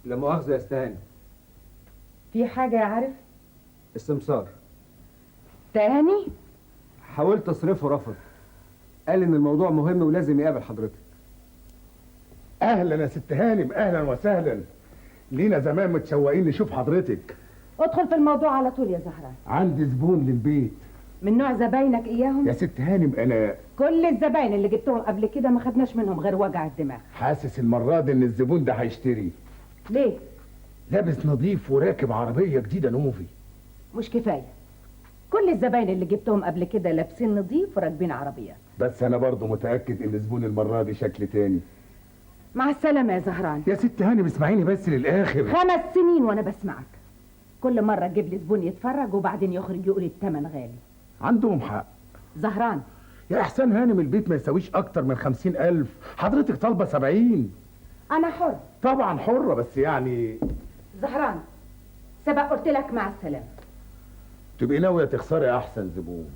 لا مؤاخذة يا استهاني. في حاجة يا عارف؟ السمسار تاني؟ حاولت اصرفه رفض، قال ان الموضوع مهم ولازم يقابل حضرتك. اهلا يا ست هانم، اهلا وسهلا. لينا زمان متشوقين نشوف حضرتك. ادخل في الموضوع على طول يا زهران. عندي زبون للبيت. من نوع زباينك اياهم؟ يا ست هانم انا كل الزباين اللي جبتهم قبل كده ما خدناش منهم غير وجع الدماغ. حاسس المرة دي ان الزبون ده هيشتري. ليه؟ لابس نظيف وراكب عربية جديدة نوفي. مش كفاية، كل الزباين اللي جبتهم قبل كده لابسين نظيف وراكبين عربيات. بس انا برضو متأكد ان زبون المرة دي شكل تاني. مع السلامة يا زهران. يا ست هانم اسمعيني بس للاخر. 5 سنين وانا بسمعك، كل مرة تجيب لي زبون يتفرج وبعدين يخرج يقول التمن غالي. عندهم حق. زهران يا احسان هانم البيت ما يساويش اكتر من 50,000، حضرتك طالبة 70. انا حر. طبعا حرة بس يعني. زهران سبق قلت لك مع السلامة. تبقي ناوية تخسري احسن زبون.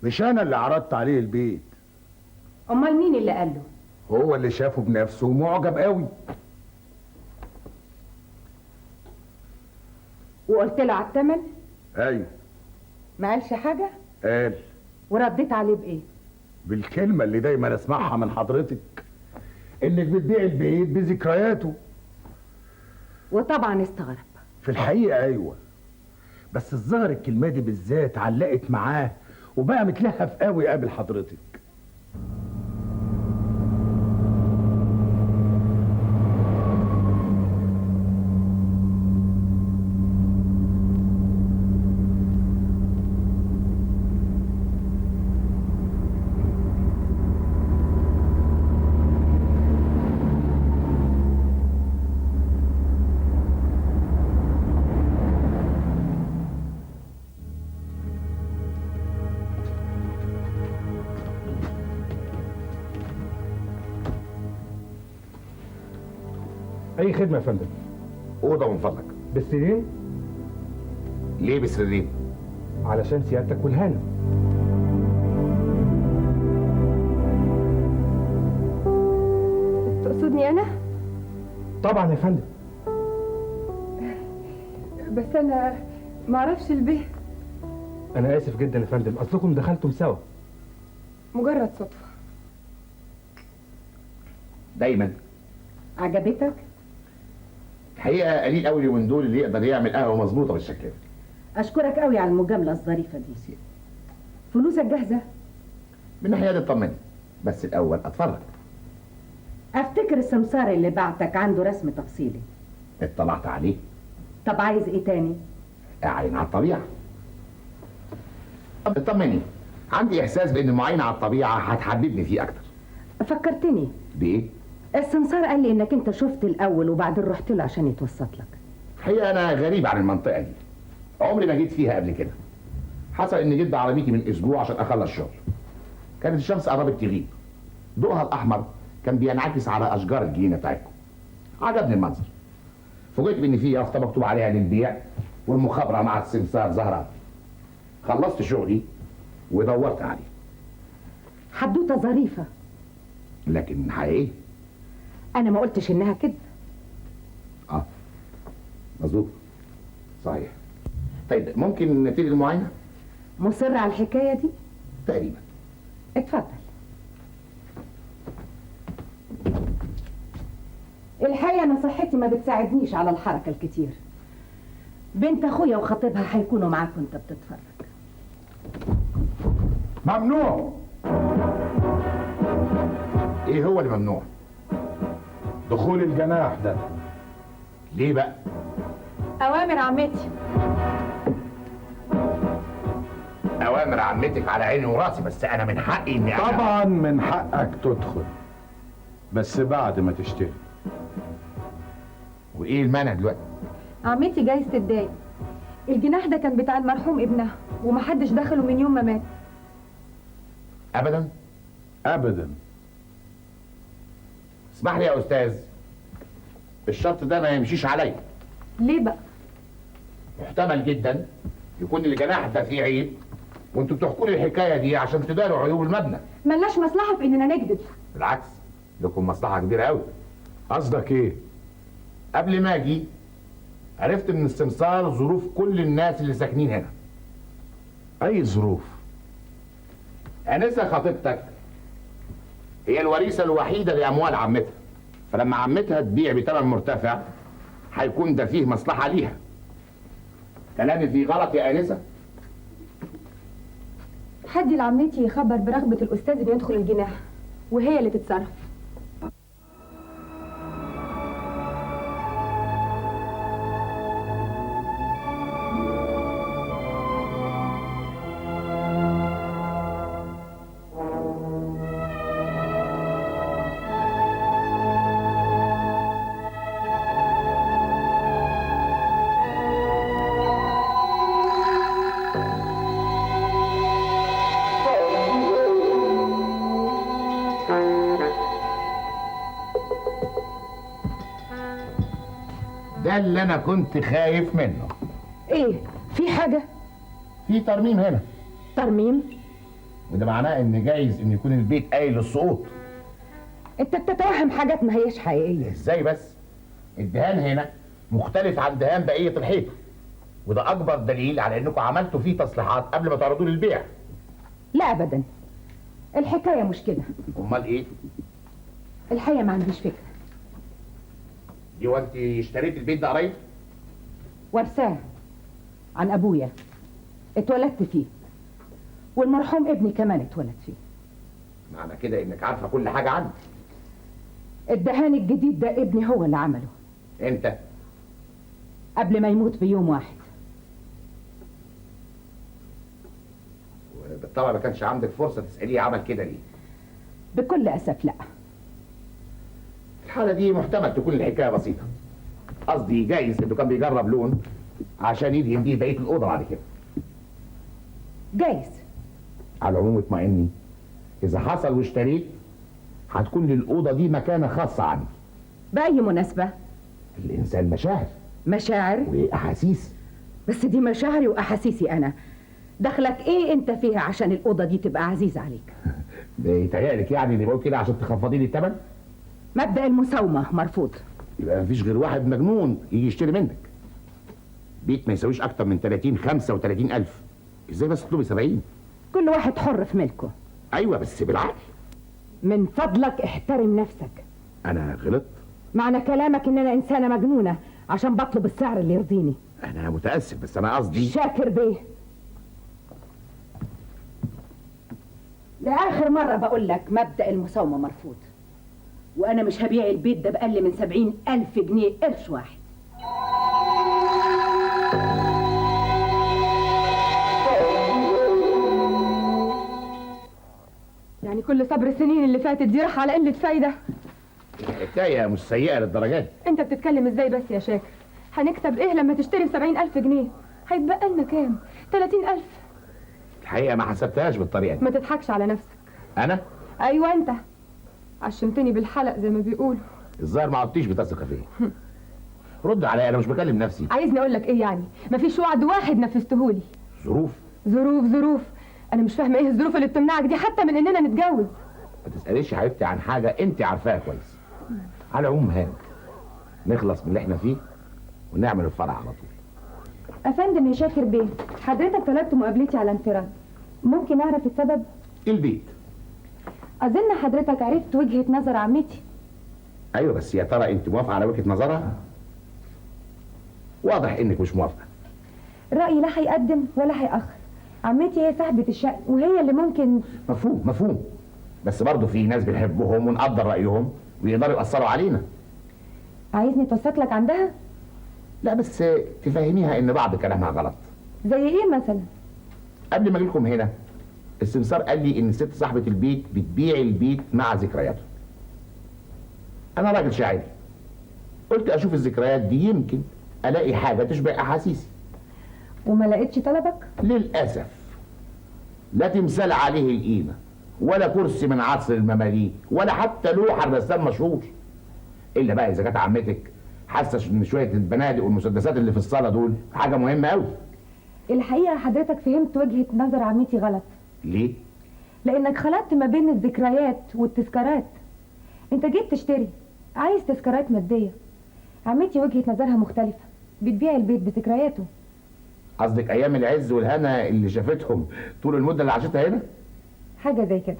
مش انا اللي عرضت عليه البيت، امال مين اللي قال له؟ هو اللي شافه بنفسه ومعجب قوي. وقلت له على التمن؟ ايوه. ما قالش حاجة؟ قال. ورديت عليه بايه؟ بالكلمة اللي دايما اسمعها من حضرتك، انك بتبيع البيت بذكرياته. وطبعا استغرب. في الحقيقة ايوه، بس الظاهر الكلمة دي بالذات علقت معاه وبقى متلهف قوي قابل حضرتك. اي خدمه يا فندم. اوضه من فضلك. بالسرير؟ ليه بالسرير؟ علشان سيادتك والهانم. تقصدني انا؟ طبعا يا فندم. بس انا ما اعرفش البيت. انا اسف جدا يا فندم، اصلكم دخلتم سوا. مجرد صدفه. دايما. عجبتك؟ الحقيقه قليل قوي اليومين دول اللي يقدر يعمل قهوه مظبوطه بالشكل ده. اشكرك قوي على المجامله الظريفه دي. فلوسك جاهزه؟ من ناحيه دي اطمني، بس الاول اتفرج. افتكر السمسار اللي بعتك عنده رسم تفصيلي. اطلعت عليه. طب عايز ايه تاني؟ اعين على الطبيعه. طب اطمني، عندي احساس بان المعاينه على الطبيعه هتحببني فيه اكتر. فكرتني. بايه؟ السمسار قال لي انك انت شفت الاول وبعدين رحت له عشان يتوسط لك. الحقيقه انا غريب عن المنطقه دي، عمري ما جيت فيها قبل كده. حصل اني جيت بعربيتي من اسبوع عشان اخلص شغل. كانت الشمس قربت تغيب، ضوءها الاحمر كان بينعكس على اشجار الجنينه بتاعتكم. عجبني المنظر. فوجئت بان في يافطه مكتوب عليها للبيع والمخابره مع السمسار زهران. خلصت شغلي ودورت عليه. حدوته ظريفه. لكن حقيقي؟ انا ما قلتش انها كده. مظبوط. صحيح. طيب ممكن نبتدي المعاينه؟ مصر على الحكايه دي؟ تقريبا. اتفضل. الحقيقه انا صحتي ما بتساعدنيش على الحركه الكتير. بنت اخويا وخطيبها هيكونوا معاك وانت بتتفرج. ممنوع. ايه هو اللي ممنوع؟ دخول الجناح ده. ليه بقى؟ اوامر عمتي. اوامر عمتك على عيني وراسي، بس انا من حقي اني طبعا من حقك تدخل، بس بعد ما تشتري. وايه المانع دلوقتي؟ عمتي جايز تتضايق. الجناح ده كان بتاع المرحوم ابنها ومحدش دخله من يوم ما مات. ابدا؟ ابدا. اسمح لي يا استاذ، الشرط ده ما يمشيش عليا. ليه بقى؟ محتمل جدا يكون الجناح ده فيه عيب وانتوا بتحكوا لي الحكايه دي عشان تداروا عيوب المبنى. ملناش مصلحه في اننا نكذب. بالعكس، لكم مصلحه كبيره قوي. قصدك ايه؟ قبل ما اجي عرفت من السمسار ظروف كل الناس اللي ساكنين هنا. اي ظروف؟ انسه خطيبتك هي الوريثه الوحيده لاموال عمتها، فلما عمتها تبيع بثمن مرتفع هيكون ده فيه مصلحه ليها. كلامي فيه غلط يا انسه؟ حدي لعمتي يخبر برغبة الأستاذ إنه يدخل الجناح وهي اللي تتصرف. ده اللي انا كنت خايف منه. ايه في حاجه؟ في ترميم هنا، ترميم؟ وده معناه ان جايز ان يكون البيت قايل للسقوط. انت بتتوهم حاجات ما هيش حقيقيه. ازاي بس؟ الدهان هنا مختلف عن دهان بقيه الحيطه، وده اكبر دليل على انكم عملتوا فيه تصليحات قبل ما تعرضوه للبيع. لا ابدا، الحكايه مش كده. امال ايه؟ الحقيقه ما عنديش فكره. دي وانت اشتريت البيت ده قريب؟ ورثاه عن ابويا، اتولدت فيه، والمرحوم ابني كمان اتولد فيه. معنى كده انك عارفه كل حاجه عنه. الدهان الجديد ده ابني هو اللي عمله انت قبل ما يموت بيوم واحد. بالطبع ما كانش عندك فرصه تساليه عمل كده ليه؟ بكل اسف لا. الحاله دي محتمل تكون الحكايه بسيطه. قصدي جايز انه كان بيجرب لون عشان يدهن بيه بقيه الاوضه بعد كده. جايز. على العموم اطمئني، اذا حصل واشتريت هتكون للاوضه دي مكانه خاصه عني. باي مناسبه؟ الانسان مشاعر مشاعر واحاسيس. بس دي مشاعري واحاسيسي انا. دخلك ايه انت فيها عشان الاوضه دي تبقى عزيزه عليك؟ بيتهيألك يعني اللي بقول كده عشان تخفضي لي الثمن؟ مبدأ المساومه مرفوض. يبقى مفيش غير واحد مجنون يجي يشتري منك. بيت ما يساويش اكتر من 30 35 الف، ازاي بس تطلبي 70؟ كل واحد حر في ملكه. ايوه بس بالعقل. من فضلك احترم نفسك. انا غلطت؟ معنى كلامك ان انا انسانه مجنونه عشان بطلب السعر اللي يرضيني؟ انا متاسف بس انا قصدي. شاكر بيه، لآخر مرة بقول لك مبدأ المساومة مرفوض، وأنا مش هبيع البيت ده بأقل من 70,000 جنيه قرش واحد. يعني كل صبر السنين اللي فاتت دي راح على قلة فايدة. الحكايه مش سيئه للدرجه دي. انت بتتكلم ازاي بس يا شاكر؟ هنكسب ايه لما تشتري ب70,000 جنيه؟ هيتبقى لنا كام؟ 30,000. الحقيقه ما حسبتهاش بالطريقه دي. ما تضحكش على نفسك. انا؟ ايوه انت. عشمتني بالحلق زي ما بيقولوا. الظاهر ما عدتيش بتثق فيا. رد عليا، انا مش بكلم نفسي. عايزني اقول لك ايه يعني؟ مفيش وعد واحد نفذتهولي. ظروف. ظروف. انا مش فاهمه ايه الظروف اللي بتمنعك دي حتى من اننا نتجوز. ما تساليش يا حبيبتي عن حاجه انت عارفاها كويس. على العموم هانت نخلص من اللي احنا فيه ونعمل الفرع على طول. افندم يا شاكر بيه، حضرتك طلبت مقابلتي على انفراد، ممكن اعرف السبب؟ البيت. اظن حضرتك عرفت وجهة نظر عمتي. ايوه بس يا ترى انت موافقه على وجهه نظرها؟ واضح انك مش موافقه. رأيي لا هيقدم ولا هيأخر. عمتي هي صاحبة الشأن وهي اللي ممكن. مفهوم بس برضه في ناس بنحبهم ونقدر رايهم ويقدروا ياثروا علينا. عايزني توثق لك عندها؟ لا بس تفهميها ان بعض كلامها غلط. زي ايه مثلا؟ قبل ما اجي لكم هنا السمسار قال لي ان الست صاحبه البيت بتبيع البيت مع ذكرياته. انا راجل شاعري، قلت اشوف الذكريات دي يمكن الاقي حاجه تشبه احاسيسي. وما لقيتش طلبك؟ للاسف لا تمثال عليه القيمه ولا كرسي من عصر المماليك ولا حتى لوحه الرسام مشهور. الا بقى اذا كانت عمتك حاسه ان شويه البنادق والمسدسات اللي في الصاله دول حاجه مهمه قوي. الحقيقة حضرتك فهمت وجهة نظر عمتي غلط. ليه؟ لانك خلطت ما بين الذكريات والتذكارات. انت جيت تشتري، عايز تذكارات مادية، عمتي وجهة نظرها مختلفة، بتبيع البيت بذكرياته. قصدك ايام العز والهنا اللي شافتهم طول المده اللي عاشتها هنا؟ حاجة زي كده.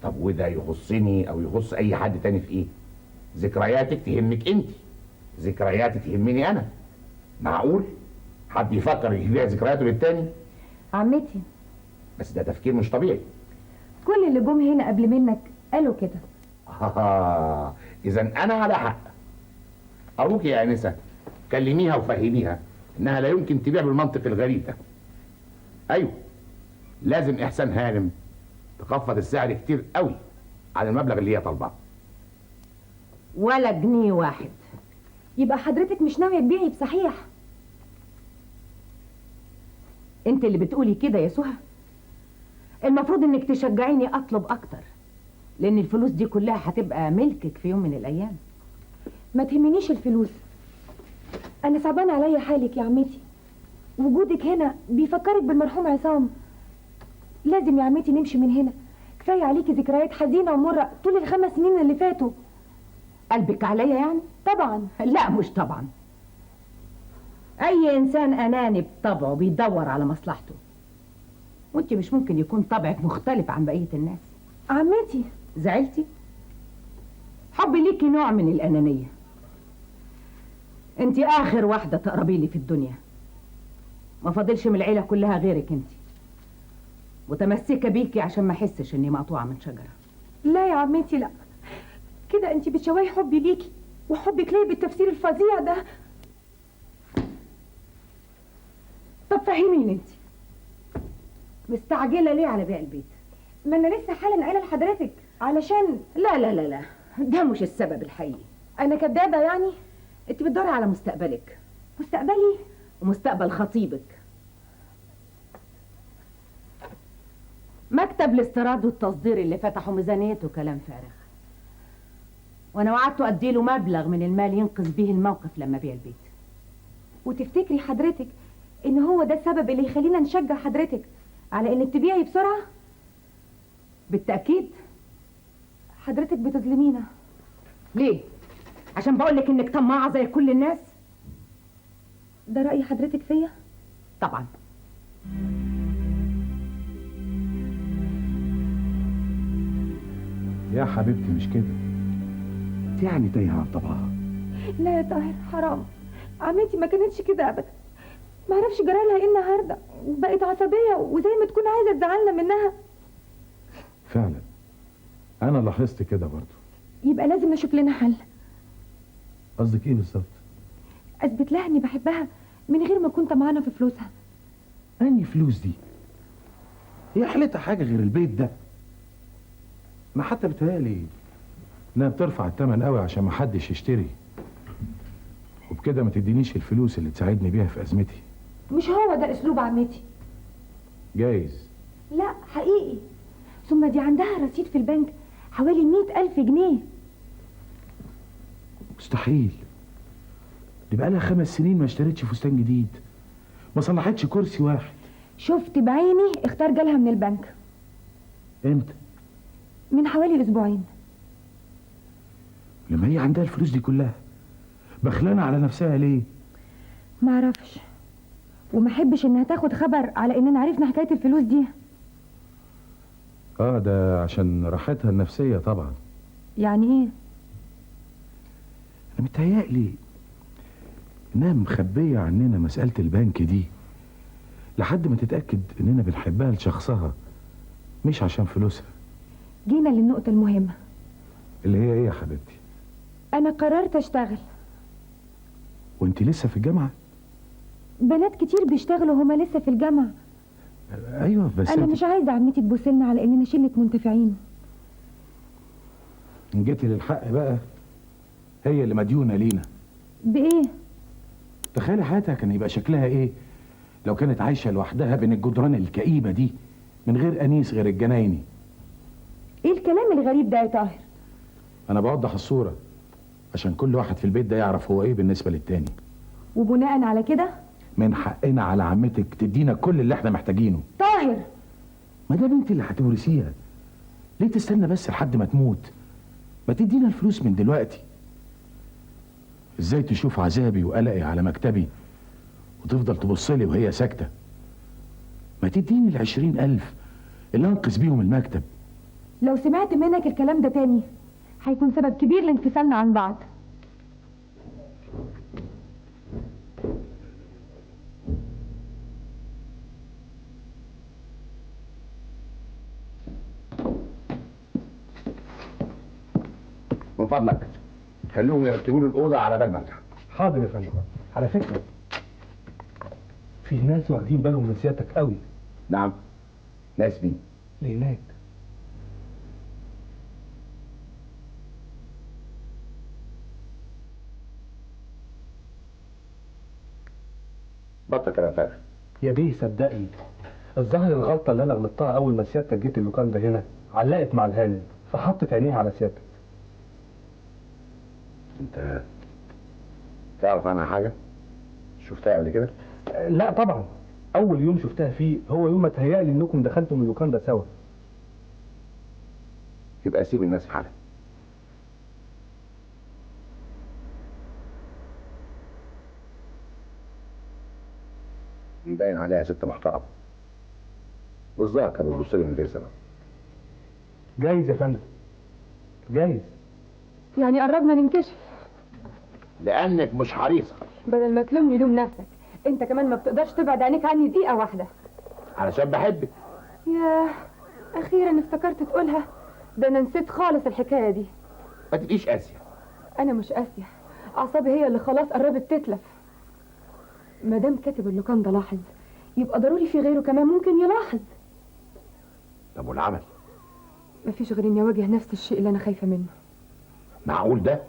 طب وده يخصني او يخص اي حد تاني في ايه؟ ذكرياتك تهمك انت، ذكرياتي تهمني انا. معقول حد يفكر يبيع ذكرياته للتاني؟ عمتي بس ده تفكير مش طبيعي. كل اللي جم هنا قبل منك قالوا كده. اذا انا على حق. ارجوك يا انسه كلميها وفهميها انها لا يمكن تبيع بالمنطق الغريب ده. ايوه لازم احسان هانم تخفض السعر كتير قوي عن المبلغ اللي هي طالباه. ولا جنيه واحد. يبقى حضرتك مش ناوية تبيعي بصحيح؟ انت اللي بتقولي كده يا سهى. المفروض انك تشجعيني اطلب اكتر، لان الفلوس دي كلها هتبقى ملكك في يوم من الايام. ما تهمنيش الفلوس، انا صعبان عليا حالك يا عمتي. وجودك هنا بيفكرك بالمرحوم عصام. لازم يا عمتي نمشي من هنا، كفايه عليكي ذكريات حزينه ومره طول ال5 سنين اللي فاتوا. قلبك عليا يعني؟ طبعا. لا مش طبعا. اي انسان اناني بطبعه بيدور على مصلحته، وانت مش ممكن يكون طبعك مختلف عن بقيه الناس. عمتي زعلتي؟ حبي ليكي نوع من الانانيه. انت اخر واحده تقربي لي في الدنيا، ما فاضلش من العيله كلها غيرك انت. متمسكه بيكي عشان ما احسش اني مقطوعه من شجره. لا يا عمتي لا، كده انت بتشوهي حبي ليكي وحبك ليا بالتفسير الفظيع ده. طب فهميني انت، مستعجله ليه على بيع البيت؟ ما انا لسه حالا قايله لحضرتك علشان. لا لا لا لا، ده مش السبب الحقيقي. انا كدابه يعني؟ انت بتدوري على مستقبلك. مستقبلي؟ ومستقبل خطيبك. مكتب الاستيراد والتصدير اللي فتحوا ميزانيته كلام فارغ، وانا وعدته اديله مبلغ من المال ينقذ بيه الموقف لما بيع البيت. وتفتكري حضرتك ان هو ده السبب اللي يخلينا نشجع حضرتك على انك تبيعي بسرعه؟ بالتاكيد. حضرتك بتظلمينا. ليه؟ عشان بقولك انك طماعه زي كل الناس؟ ده رأي حضرتك فيا؟ طبعا. يا حبيبتي مش كده، يعني تايهه عن طبعها. لا يا طاهر حرام، عمتي ما كانتش كده ابدا. ما اعرفش جرالها ايه النهارده، بقت عصبيه وزي ما تكون عايزه تزعلنا منها. فعلا انا لاحظت كده برضو. يبقى لازم نشوف لنا حل. قصدك ايه بالظبط؟ اثبت لها اني بحبها من غير ما اكون طمعانه في فلوسها. انهي فلوس دي؟ هي حالتها حاجه غير البيت ده؟ ما حتى بتهيألي انها بترفع الثمن قوي عشان ما حدش يشتري، وبكده ما تدينيش الفلوس اللي تساعدني بيها في ازمتي. مش هو ده اسلوب عمتي. جايز. لا حقيقي. ثم دي عندها رصيد في البنك حوالي 100,000 جنيه. مستحيل، دي بقالها 5 سنين ما اشترتش فستان جديد، ما صلحتش كرسي واحد. شفت بعيني اختار جالها من البنك. امتى؟ من حوالي اسبوعين. لما هي عندها الفلوس دي كلها بخلانة على نفسها ليه؟ معرفش، وما احبش انها تاخد خبر على اننا عرفنا حكايه الفلوس دي. ده عشان راحتها النفسية طبعا. يعني ايه؟ انا متهيألي انها مخبية عننا مسألة البنك دي لحد ما تتأكد اننا بنحبها لشخصها مش عشان فلوسها. جينا للنقطة المهمة. اللي هي ايه يا حبيبتي؟ انا قررت اشتغل. وانت لسه في الجامعة؟ بنات كتير بيشتغلوا هما لسه في الجامعة. ايوه بس انا انت مش عايزة عمتي تبصلنا على اننا شلة منتفعين. ان جيتي للحق بقى هي اللي مديونة لينا. بايه؟ تخيلي حياتها كان يبقى شكلها ايه لو كانت عايشة لوحدها بين الجدران الكئيبة دي من غير انيس غير الجنايني. ايه الكلام الغريب ده يا طاهر؟ انا بوضح الصورة عشان كل واحد في البيت ده يعرف هو ايه بالنسبة للتاني، وبناء على كده من حقنا على عمتك تدينا كل اللي احنا محتاجينه. طاهر، ما دام انت اللي هتورثيها ليه تستنى بس لحد ما تموت؟ ما تدينا الفلوس من دلوقتي. ازاي تشوف عذابي وقلقي على مكتبي وتفضل تبصلي وهي ساكتة؟ ما تديني ال20,000 اللي انقذ بيهم المكتب. لو سمعت منك الكلام ده تاني هيكون سبب كبير لانفصالنا عن بعض. من فضلك خلوهم يرتبوا لي الاوضه على بال ما ارجع. حاضر يا فندم. على فكره في ناس واخدين بالهم من سيادتك قوي. نعم. ناس مين؟ لهناك. بطل كلام فارغ. يا بيه صدقني، الظاهر الغلطه اللي انا غلطتها اول ما سيادتك جيت اللوكان ده هنا علقت مع الهانم فحطت عينيها على سيادتك. انت تعرف عنها حاجه؟ شفتها قبل كده؟ لا طبعا، اول يوم شفتها فيه هو يوم ما تهيألي انكم دخلتم اللوكان ده سوا. يبقى سيب الناس في حالها. باين عليها ست محترمه، والظاهر كانت بتبص لي من غير سبب. جايز يا فندم، جايز. يعني قربنا ننكشف. لانك مش حريصه. بدل ما تلومني لوم نفسك، انت كمان ما بتقدرش تبعد عينيك عني دقيقة واحدة. علشان بحبك. ياه، اخيرا افتكرت تقولها. ده انا نسيت خالص الحكاية دي. ما تبقيش قاسيه. انا مش قاسية، اعصابي هي اللي خلاص قربت تتلف. ما دام كاتب اللوكان ده لاحظ، يبقى ضروري في غيره كمان ممكن يلاحظ. طب والعمل؟ مفيش غير اني اواجه نفس الشيء اللي انا خايفة منه. معقول ده؟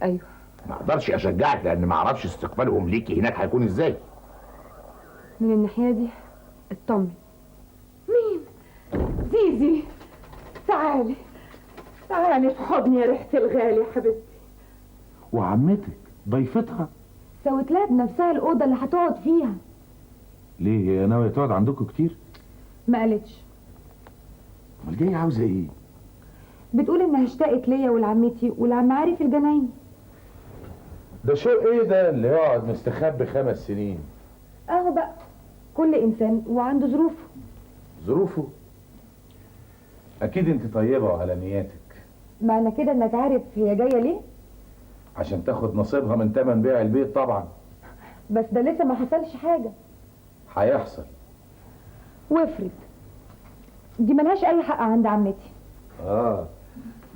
ايوه. ما اقدرش اشجعك لان ما اعرفش استقبالهم ليكي هناك هيكون ازاي. من الناحية دي اطمن. مين؟ زيزي، تعالي تعالي في حضني يا ريحة الغالي يا حبيبتي. وعمتك ضيفتها؟ سوت لها بنفسها الأوضة اللي هتقعد فيها. ليه، هي ناوية تقعد عندكم كتير؟ ما قالتش. امال جاية عاوزة ايه؟ بتقول انها اشتقت ليا ولعمتي ولعم عارف الجنايني. ده شيء ايه ده اللي يقعد مستخبي 5 سنين؟ اهو بقى، كل انسان وعنده ظروفه. ظروفه؟ اكيد انت طيبة وعلى نياتك. معنى كده انك عارف هي جايه ليه؟ عشان تاخد نصيبها من تمن بيع البيت طبعا. بس ده لسه ما حصلش حاجه. هيحصل. وافرض دي ملهاش اي حق عند عمتي.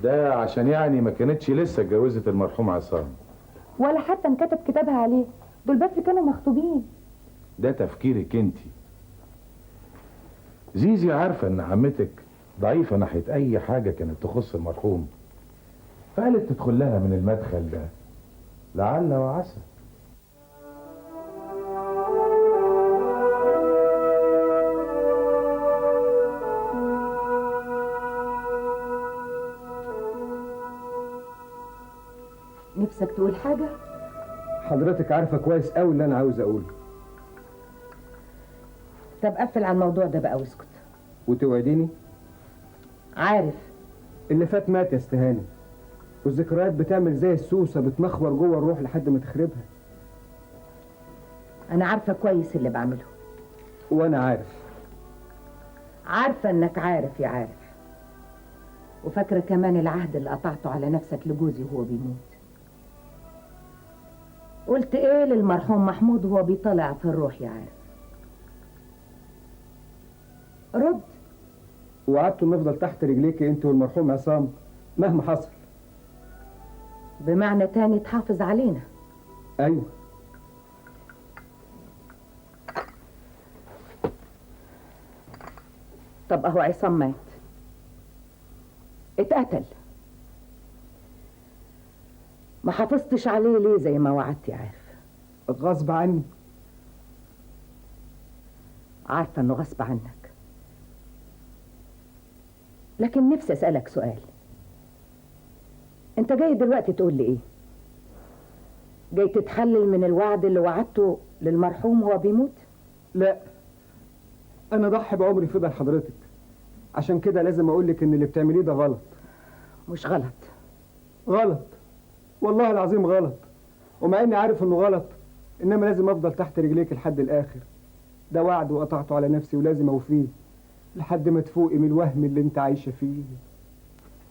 ده عشان يعني ما كانتش لسه اتجوزت المرحوم عصام. ولا حتى انكتب كتابها عليه، دول بس كانوا مخطوبين. ده تفكيرك انت. زيزي عارفة ان عمتك ضعيفة ناحية اي حاجة كانت تخص المرحوم، فقالت تدخل لها من المدخل ده لعل وعسى. نفسك تقول حاجة؟ حضرتك عارفه كويس قوي اللي انا عاوز اقوله. طب قفل على الموضوع ده بقى واسكت. وتوعديني؟ عارف اللي فات مات يا استهاني، والذكريات بتعمل زي السوسه بتمخور جوه الروح لحد ما تخربها. انا عارفة كويس اللي بعمله. وانا عارفة انك عارف يا عارف. وفاكرة كمان العهد اللي قطعته على نفسك لجوزي وهو بيموت. قلت ايه للمرحوم محمود وهو بيطلع في الروح يا عارف؟ رد. وعدته نفضل تحت رجليكي انت والمرحوم عصام مهما حصل. بمعنى تاني تحافظ علينا. ايوه. طب اهو عصام مات، اتقتل، ما حافظتش عليه ليه زي ما وعدت يا عارف؟ غصب عني. عارفة انه غصب عنك، لكن نفسي اسألك سؤال. انت جاي دلوقتي تقول لي ايه؟ جاي تتحلل من الوعد اللي وعدته للمرحوم وهو بيموت؟ لا، انا ضحي بعمري فدا لحضرتك، عشان كده لازم اقولك ان اللي بتعمليه ده غلط. مش غلط. غلط، والله العظيم غلط. ومع اني عارف انه غلط، انما لازم افضل تحت رجليك لحد الاخر. ده وعد وقطعته على نفسي ولازم اوفيه لحد ما تفوقي من الوهم اللي انت عايشه فيه.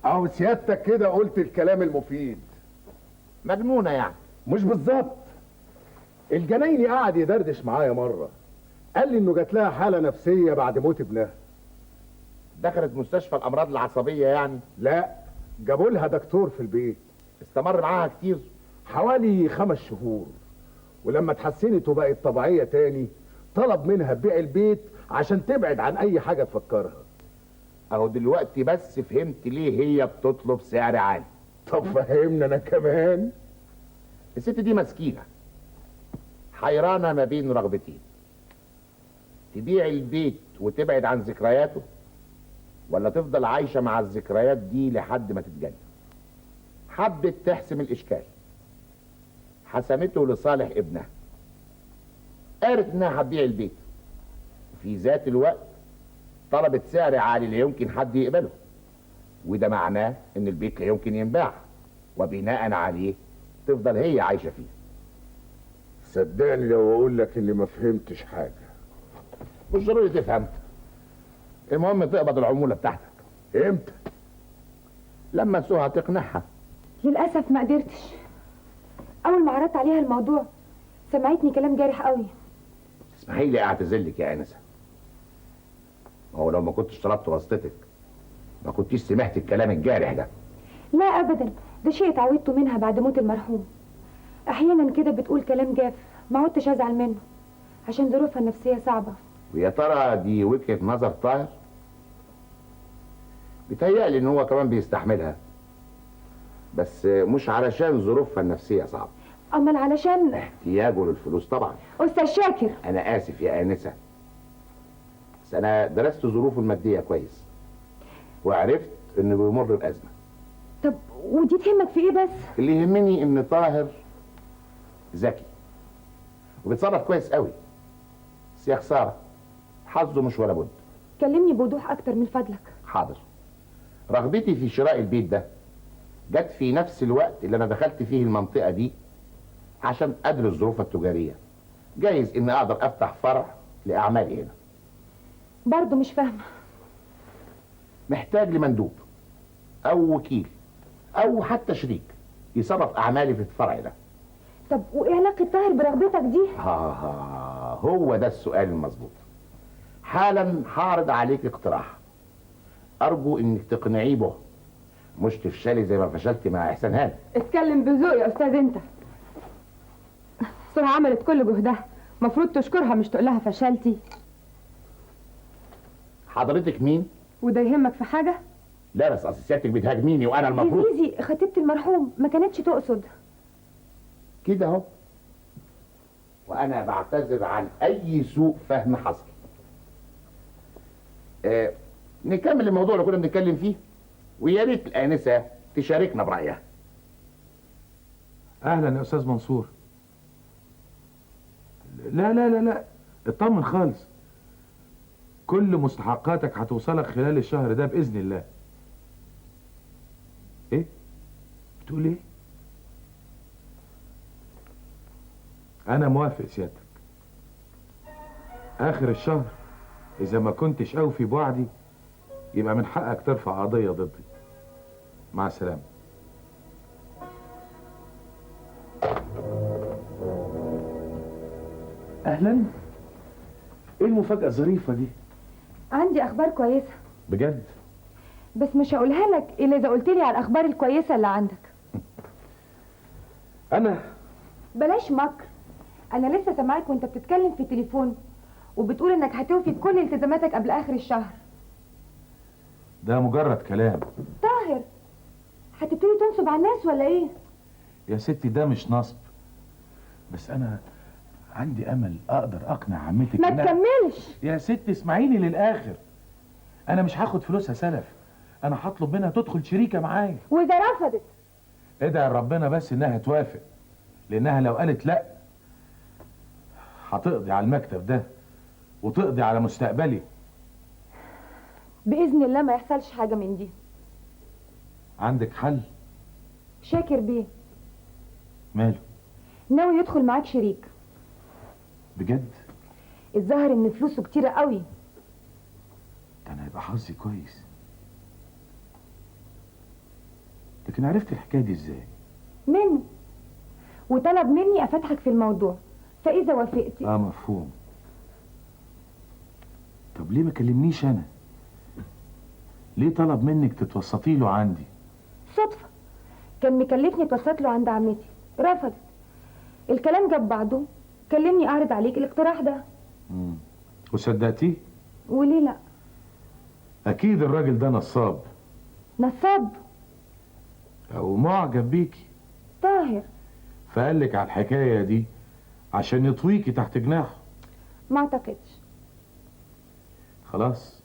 اهو سيادتك كده قلت الكلام المفيد. مجنونه يعني. مش بالظبط. الجنايني قعد يدردش معايا مره، قال لي انه جات لها حاله نفسيه بعد موت ابنها. دخلت مستشفى الامراض العصبيه يعني؟ لا، جابوا لها دكتور في البيت. استمر معاها كتير؟ حوالي 5 شهور، ولما اتحسنت وبقت طبيعيه تاني طلب منها تبيع البيت عشان تبعد عن اي حاجه تفكرها. اهو دلوقتي بس فهمت ليه هي بتطلب سعر عالي. طب فهمنا انا كمان. الست دي مسكينه حيرانه ما بين رغبتين: تبيع البيت وتبعد عن ذكرياته، ولا تفضل عايشه مع الذكريات دي لحد ما تتجنن. حبت تحسم الاشكال، حسمته لصالح ابنها. قالت انها هتبيع البيت، في ذات الوقت طلبت سعر عالي لا يمكن حد يقبله، وده معناه ان البيت لا يمكن ينباع، وبناء عليه تفضل هي عايشه فيه. صدقني لو اقول لك اني ما فهمتش حاجه. مش ضروري تفهم، المهم تقبض العموله بتاعتك. امتى؟ لما سهى تقنعها. للاسف ما قدرتش. اول ما عرضت عليها الموضوع سمعتني كلام جارح قوي. اسمحي لي اعتذرلك يا انسه. هو لو ما كنتش طلبت واسطتك ما كنتيش سمعت الكلام الجارح ده. لا ابدا، ده شيء اتعودته منها بعد موت المرحوم. احيانا كده بتقول كلام جاف ما عدتش ازعل منه عشان ظروفها النفسيه صعبه. ويا ترى دي وجهه نظر طاهر؟ بيتهيألي ان هو كمان بيستحملها، بس مش علشان ظروفها النفسيه صعبه، امال علشان احتياجه للفلوس طبعا. استاذ شاكر. انا اسف يا انسه، بس انا درست ظروفه الماديه كويس وعرفت انه بيمر بازمه. طب ودي تهمك في ايه بس؟ اللي يهمني ان طاهر ذكي وبيتصرف كويس قوي، بس يا خساره حظه مش ولا بد. كلمني بوضوح اكتر من فضلك. حاضر. رغبتي في شراء البيت ده جت في نفس الوقت اللي انا دخلت فيه المنطقه دي عشان ادرس ظروفها التجاريه. جايز اني اقدر افتح فرع لاعمالي هنا. برضه مش فاهمه. محتاج لمندوب او وكيل او حتى شريك يصرف اعمالي في الفرع ده. طب وايه علاقه طاهر برغبتك دي؟ هو ده السؤال المظبوط. حالا هعرض عليك اقتراح، ارجو انك تقنعيه به، مش تفشلي زي ما فشلتي مع احسان هانم. اتكلم بذوق يا استاذ انت. سهى عملت كل جهدها، مفروض تشكرها مش تقولها فشلتي. حضرتك مين؟ وده يهمك في حاجه؟ لا بس اصل سيادتك بتهاجميني وانا المفروض. زيزي خطيبة المرحوم ما كانتش تقصد كده اهو، وانا بعتذر عن اي سوء فهم حصل. نكمل الموضوع اللي كنا بنتكلم فيه، ويا ريت الانسه تشاركنا برايها. اهلا يا استاذ منصور. لا لا لا لا، اطمن خالص، كل مستحقاتك هتوصلك خلال الشهر ده باذن الله. ايه بتقول ايه؟ انا موافق سيادتك. اخر الشهر اذا ما كنتش اوفي بوعدي يبقى من حقك ترفع قضيه ضدي. مع السلامه. اهلا. ايه المفاجاه الظريفه دي؟ عندي اخبار كويسه بجد؟ بس مش هقولها لك الا اذا قلت لي على الاخبار الكويسه اللي عندك. انا بلاش مكر. انا لسه سامعاك وانت بتتكلم في التليفون وبتقول انك هتوفي بكل التزاماتك قبل اخر الشهر. ده مجرد كلام. طاهر هتبتدي تنصب على الناس ولا ايه؟ يا ستي ده مش نصب، بس انا عندي امل اقدر اقنع عمتك ما إنها- تكملش. يا ست اسمعيني للاخر. انا مش هاخد فلوسها سلف، انا هطلب منها تدخل شريكه معايا. واذا رفضت؟ ادعي لربنا بس انها توافق، لانها لو قالت لا هتقضي على المكتب ده وتقضي على مستقبلي. باذن الله ما يحصلش حاجه من دي. عندك حل؟ شاكر بيه ماله؟ ناوي يدخل معاك شريك. بجد؟ الظاهر ان فلوسه كتيرة قوي. ده انا هيبقى حظي كويس. لكن عرفت الحكايه دي ازاي؟ منه، وطلب مني افتحك في الموضوع، فاذا وافقتي. مفهوم. طب ليه ما كلمنيش انا؟ ليه طلب منك تتوسطي له عندي؟ صدفة، كان مكلفني اتوسط له عند عمتي، رفضت. الكلام جاب بعضه، كلمني اعرض عليك الاقتراح ده. وصدقتيه؟ وليه لا؟ اكيد الراجل ده نصاب نصاب؟ او معجب بيكي، طاهر. فقالك على الحكايه دي عشان يطويكي تحت جناحه. ما اعتقدش. خلاص،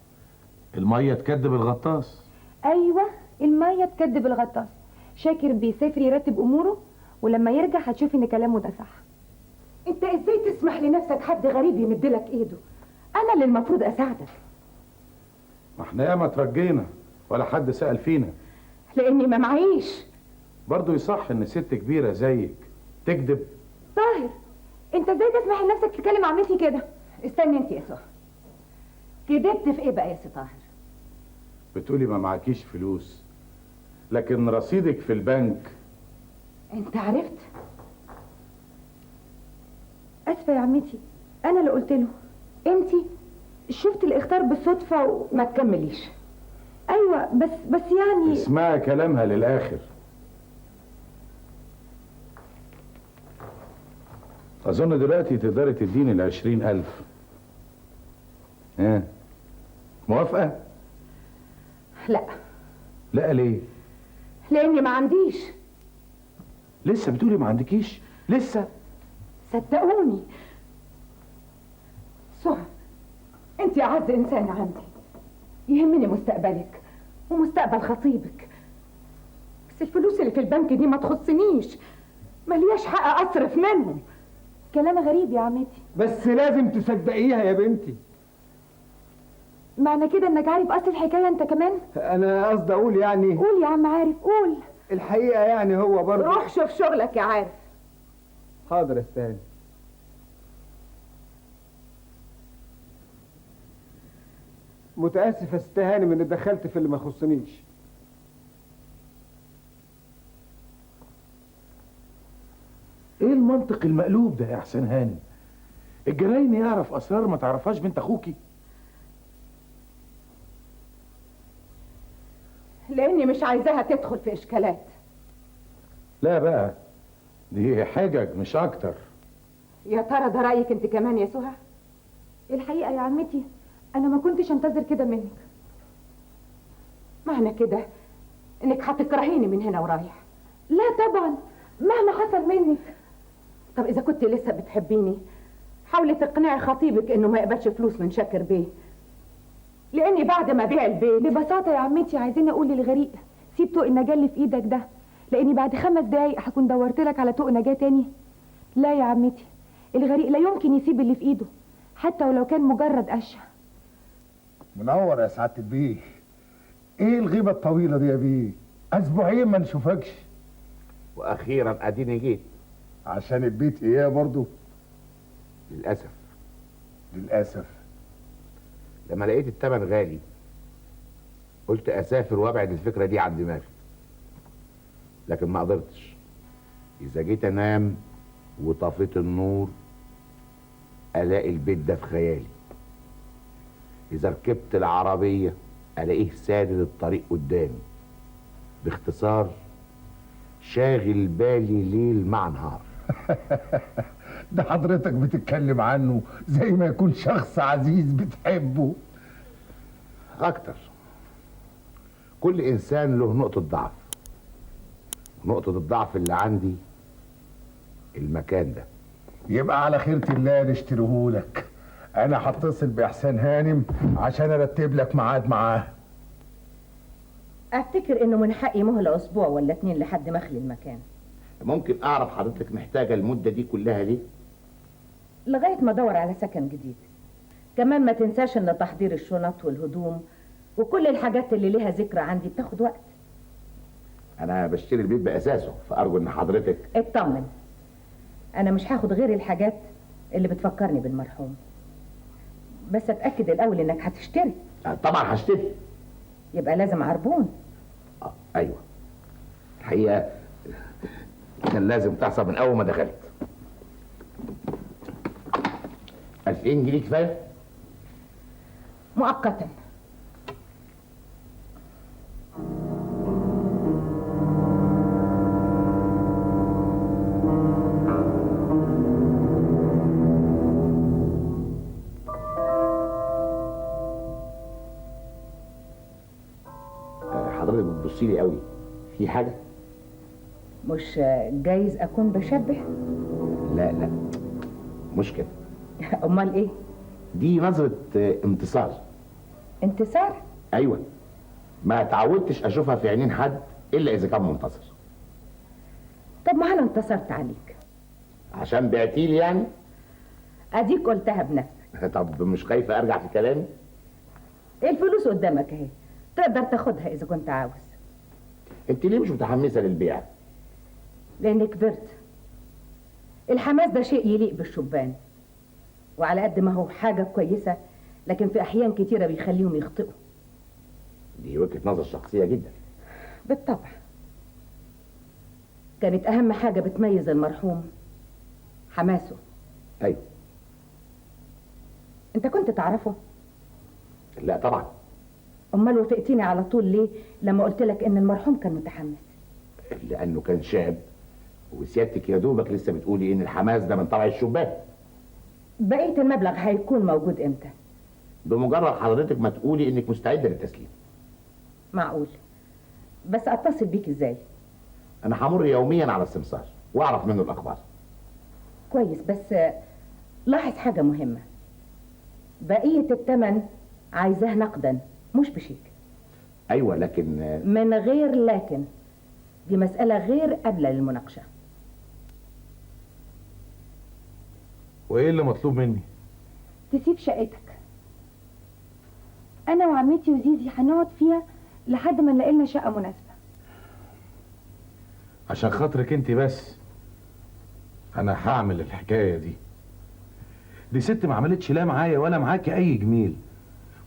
الميه تكدب الغطاس. ايوه، الميه تكدب الغطاس. شاكر بيسافر يرتب اموره، ولما يرجع هتشوف ان كلامه ده صح. انت ازاي تسمح لنفسك حد غريب يمدلك ايده؟ انا اللي المفروض اساعدك. ما احنا ياما اترجينا ولا حد سأل فينا. لاني ما معيش. برضه يصح ان ست كبيره زيك تكذب؟ طاهر، انت ازاي تسمح لنفسك تكلم عمتي كده؟ استني انت يا سهى، كدبت في ايه بقى يا سي طاهر؟ بتقولي ما معكيش فلوس، لكن رصيدك في البنك. انت عرفت؟ اسفه يا عمتي، انا اللي قلت له. انتي شفت الاختار بالصدفه ما تكمليش. ايوه، بس يعني اسمعي كلامها للاخر. اظن دلوقتي تقدري تديني ال20,000. موافقه؟ لا. لا ليه؟ لاني ما عنديش. لسه بتقولي ما عندكيش؟ لسه؟ صدقوني سهى، انت اعز انسان عندي. يهمني مستقبلك ومستقبل خطيبك، بس الفلوس اللي في البنك دي ما تخصنيش، ملياش حق اصرف منهم. كلام غريب يا عمتي. بس لازم تصدقيها يا بنتي. معنى كده انك عارف اصل الحكايه انت كمان؟ انا قصدي اقول يعني. قول يا عم عارف، قول. الحقيقه يعني هو برضه. روح شوف شغلك يا عارف. حاضر يا استاذ. متاسف يا ست هانم اني دخلت في اللي ما يخصنيش. ايه المنطق المقلوب ده يا حسين هانم؟ الجناين يعرف اسرار ما تعرفهاش بنت اخوكي؟ لاني مش عايزاها تدخل في اشكالات. لا بقى، دي حجج مش اكتر. يا ترى ده رايك انت كمان يا سهى؟ الحقيقه يا عمتي انا ما كنتش انتظر كده منك. معنى كده انك هتكرهيني من هنا ورايح؟ لا طبعا، مهما حصل منك. طب اذا كنت لسه بتحبيني حاولي تقنعي خطيبك انه ما يقبلش فلوس من شاكر بيه، لاني بعد ما ابيع البيت. ببساطه يا عمتي عايزين اقول للغريق سيب طوق النجاه اللي في ايدك ده، لاني بعد 5 دقايق هكون دورت لك على طوق نجاه تاني. لا يا عمتي، الغريق لا يمكن يسيب اللي في ايده حتى ولو كان مجرد قشه. منور يا سعاده البيه. ايه الغيبه الطويله دي يا بيه؟ اسبوعين ما نشوفكش. واخيرا اديني جيت. عشان البيت ايه برضو؟ للاسف. للاسف. لما لقيت التمن غالي قلت اسافر وابعد الفكره دي عن دماغي، لكن ما قدرتش. اذا جيت انام وطفيت النور الاقي البيت ده في خيالي. اذا ركبت العربيه الاقيه سادد الطريق قدامي. باختصار شاغل بالي ليل مع نهار. ده حضرتك بتتكلم عنه زي ما يكون شخص عزيز بتحبه. اكتر. كل انسان له نقطة ضعف. نقطة الضعف اللي عندي المكان ده. يبقى على خيرة الله نشتريهولك. انا هتصل باحسان هانم عشان ارتب لك ميعاد معاه. افتكر انه من حقي مهله اسبوع ولا 2 لحد ما اخلي المكان. ممكن اعرف حضرتك محتاجة المدة دي كلها ليه؟ لغايه ما ادور على سكن جديد. كمان ما تنساش ان تحضير الشنط والهدوم وكل الحاجات اللي ليها ذكرى عندي بتاخد وقت. انا بشتري البيت باساسه، فارجو ان حضرتك. اطمن، انا مش هاخد غير الحاجات اللي بتفكرني بالمرحوم. بس اتاكد الاول انك هتشتري. طبعا هشتري. يبقى لازم عربون. ايوه، الحقيقه كان لازم تحصل من اول ما دخلت. 2000 جنيه كفايه؟ مؤقتا. حضرتك بتبصي لي قوي، في حاجه؟ مش جايز اكون بشبه؟ لا لا، مش كده. امال ايه؟ دي نظره انتصار. انتصار؟ ايوه، ما تعودتش اشوفها في عينين حد الا اذا كان منتصر. طب ما انا انتصرت عليك. عشان بعتيلي يعني؟ اديك قلتها بنفسك. طب مش خايفه ارجع في كلامي؟ الفلوس قدامك اهي، تقدر تاخدها اذا كنت عاوز. انت ليه مش متحمسه للبيع؟ لاني كبرت. الحماس ده شيء يليق بالشبان، وعلى قد ما هو حاجه كويسه لكن في احيان كتيره بيخليهم يخطئوا. دي وجهه نظر شخصيه جدا. بالطبع. كانت اهم حاجه بتميز المرحوم حماسه. ايوه. انت كنت تعرفه؟ لا طبعا. امال وافقتني على طول ليه لما قلت لك ان المرحوم كان متحمس؟ لانه كان شاب، وسيادتك يا دوبك لسه بتقولي ان الحماس ده من طبع الشبان. بقيه المبلغ هيكون موجود امتى؟ بمجرد حضرتك ما تقولي انك مستعده للتسليم. معقول. بس اتصل بيك ازاي؟ انا همر يوميا على السمسار واعرف منه الاخبار. كويس، بس لاحظ حاجه مهمه. بقيه الثمن عايزاه نقدا مش بشيك. ايوه لكن من غير لكن. دي مساله غير قابله للمناقشه. وايه اللي مطلوب مني؟ تسيب شقتك. انا وعمتي وزيزي هنقعد فيها لحد ما نلاقي لنا شقه مناسبه. عشان خاطرك انت بس انا هعمل الحكايه دي ست ما عملتش لا معايا ولا معاكي اي جميل،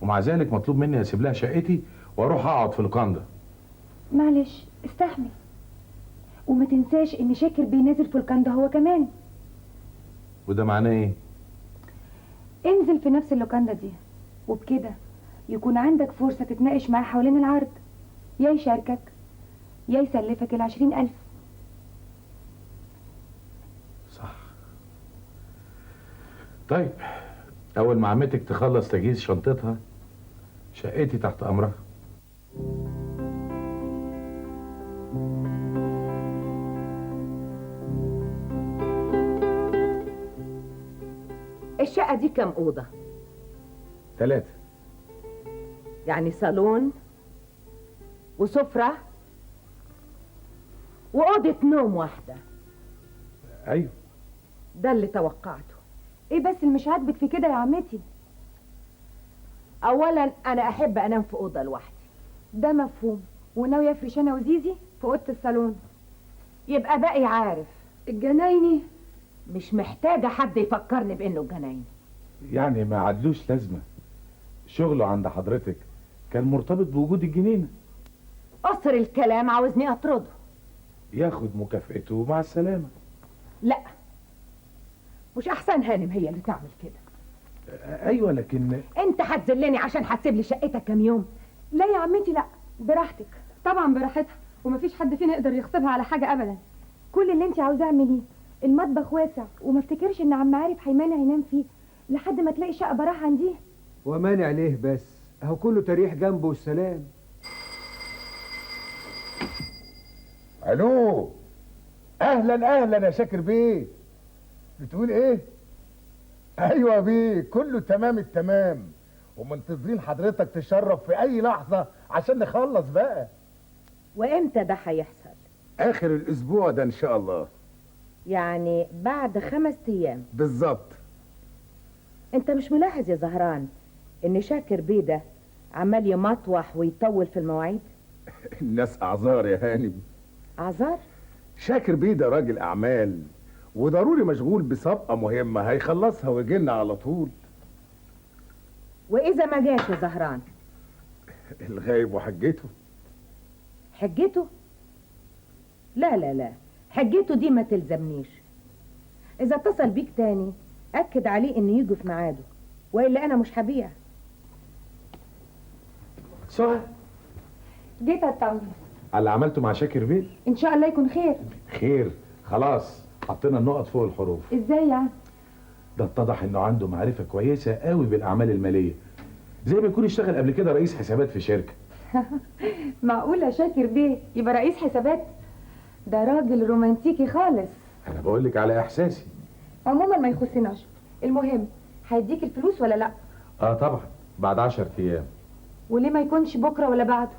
ومع ذلك مطلوب مني اسيب لها شقتي واروح اقعد في لوكاندا. معلش استحمل، وما تنساش ان شاكر بينزل في الكندا هو كمان. وده معناه ايه؟ انزل في نفس اللوكاندا دي، وبكده يكون عندك فرصة تتناقش معاه حوالين العرض، يا يشاركك يا يسلفك 20,000. صح. طيب اول ما عمتك تخلص تجهيز شنطتها شقتي تحت امرها. الشقه دي كام اوضه؟ 3. يعني صالون وسفره واوضه نوم واحده. ايوه. ده اللي توقعته. ايه بس اللي مش عاجبك في كده يا عمتي؟ اولا انا احب انام في اوضه لوحدي. ده مفهوم، وناوي افرش انا وزيزي في اوضه الصالون. يبقى باقي عارف الجنايني مش محتاجه حد يفكرني بانه الجناين. يعني ما عدلوش لازمه، شغله عند حضرتك كان مرتبط بوجود الجنينه. قصر الكلام عاوزني اطرده. ياخد مكافئته مع السلامه. لا، مش احسن هانم هي اللي تعمل كده. ايوه لكن انت هتذلني عشان هتسيب لي شقتك كام يوم؟ لا يا عمتي لا، براحتك. طبعا براحتها، ومفيش حد فينا يقدر يغصبها على حاجه ابدا. كل اللي انت عاوزاه اعمليه. المطبخ واسع، وما افتكرش ان عم عارف هيمانع ينام فيه لحد ما تلاقي شقه براحه عنديه. ومانع ليه بس؟ اهو كله تريح جنبه والسلام. الو، اهلا اهلا يا شاكر بيه. بتقول ايه؟ ايوه يا بيه، كله تمام التمام، ومنتظرين حضرتك تشرف في اي لحظه عشان نخلص بقى. وامتى ده هيحصل؟ اخر الاسبوع ده ان شاء الله. يعني بعد 5 ايام بالظبط. انت مش ملاحظ يا زهران ان شاكر بيه ده عمال يمطوح ويطول في المواعيد؟ الناس اعذار يا هانم. اعذار؟ شاكر بيه ده راجل اعمال، وضروري مشغول بصفقه مهمه هيخلصها ويجي لنا على طول. واذا ما جاش يا زهران؟ الغايب وحجته. حجته؟ لا لا لا، حجته دي ما تلزمنيش. اذا اتصل بيك تاني اكد عليه انه يجي في ميعاده، والا انا مش هبيع. سهى، جيت اطمن. على اللي عملته مع شاكر بيه؟ ان شاء الله يكون خير. خير، خلاص حطينا النقط فوق الحروف. ازاي يعني؟ ده اتضح انه عنده معرفة كويسة قوي بالاعمال المالية، زي ما يكون اشتغل قبل كده رئيس حسابات في شركة. معقولة شاكر بيه يبقى رئيس حسابات؟ ده راجل رومانتيكي خالص. انا بقول لك على احساسي. عموما ما يخصناش، المهم هيديك الفلوس ولا لا؟ طبعا بعد 10 ايام. وليه ما يكونش بكره ولا بعده؟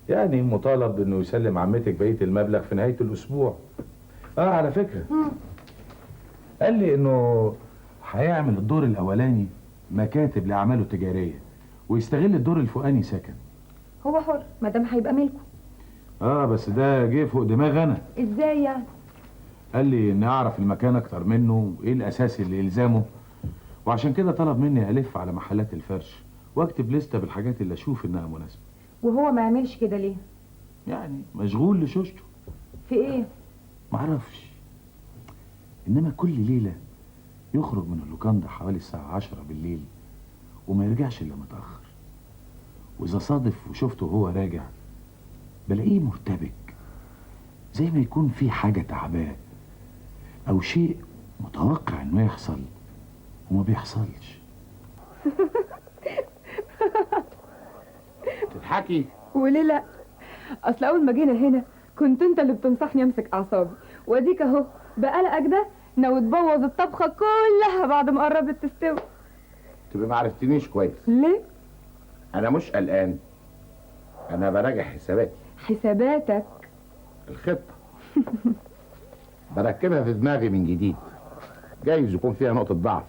يعني مطالب انه يسلم عمتك بقية المبلغ في نهاية الاسبوع. على فكرة قال لي انه هيعمل الدور الاولاني مكاتب لاعماله التجارية، ويستغل الدور الفوقاني سكن. هو حر ما دام هيبقى ملكه. بس ده جه فوق دماغ انا. ازاي يعني؟ قال لي اني اعرف المكان اكتر منه وايه الاساس اللي يلزمه، وعشان كده طلب مني الف على محلات الفرش واكتب لستة بالحاجات اللي اشوف انها مناسبة. وهو ما يعملش كده ليه؟ يعني مشغول لشوشته. في ايه؟ معرفش، انما كل ليلة يخرج من اللوكاندا حوالي الساعة 10 بالليل وما يرجعش الا متأخر، واذا صادف وشفته وهو راجع بلاقيه مرتبك، زي ما يكون في حاجة تعباه او شيء متوقع انه يحصل وما بيحصلش. تضحكي؟ وليه لا؟ اصل اول ما جينا هنا كنت انت اللي بتنصحني امسك اعصابي، واديك اهو بقلقك ده ناوي تبوظ الطبخه كلها بعد ما قربت تستوي. تبقى ما عرفتنيش كويس. ليه؟ انا مش قلقان، انا براجع حساباتي. حساباتك؟ الخطة بركبها في دماغي من جديد، جايز يكون فيها نقطة ضعف،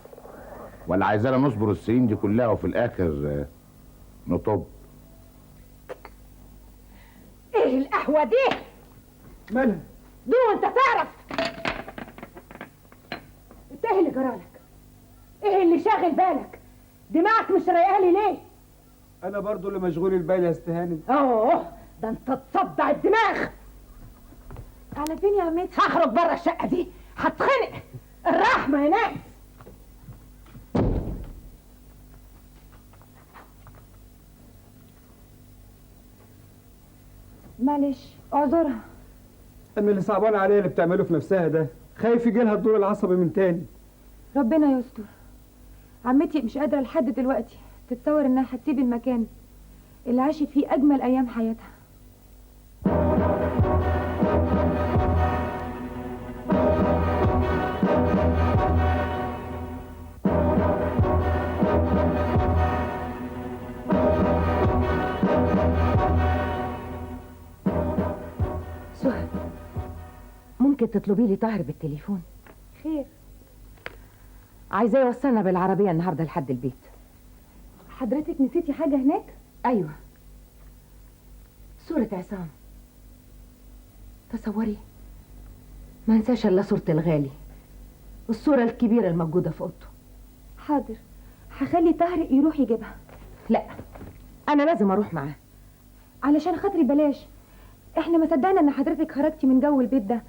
ولا عايزانا نصبر السنين دي كلها وفي الآخر نطب. ايه القهوة دي؟ مالها؟ دو انت تعرف انت ايه اللي جرالك؟ ايه اللي شاغل بالك؟ دماغك مش رايقالي ليه؟ انا برضو اللي مشغول البال يا استهاني. ده انت تصدع الدماغ. على فين يا عمتي؟ هخرج بره الشقة دي هتخنق. الرحمة يا ناس. معلش اعذرها. انا اللي صعبان عليها اللي بتعمله في نفسها ده، خايف يجي لها الدور العصبي من تاني. ربنا يستر. عمتي مش قادرة لحد دلوقتي تتصور انها هتسيب المكان اللي عاشت فيه اجمل ايام حياتها. سهى، ممكن تطلبي لي طاهر بالتليفون؟ خير؟ عايزاه يوصلنا بالعربية النهاردة لحد البيت. حضرتك نسيتي حاجة هناك؟ ايوه، صورة عصام. تصوري ما انساش الا صورة الغالي والصورة الكبيرة الموجودة في اوضته. حاضر، هخلي طاهر يروح يجيبها. لا، انا لازم اروح معاه. علشان خاطري بلاش، احنا ما صدقنا ان حضرتك خرجتي من جو البيت ده،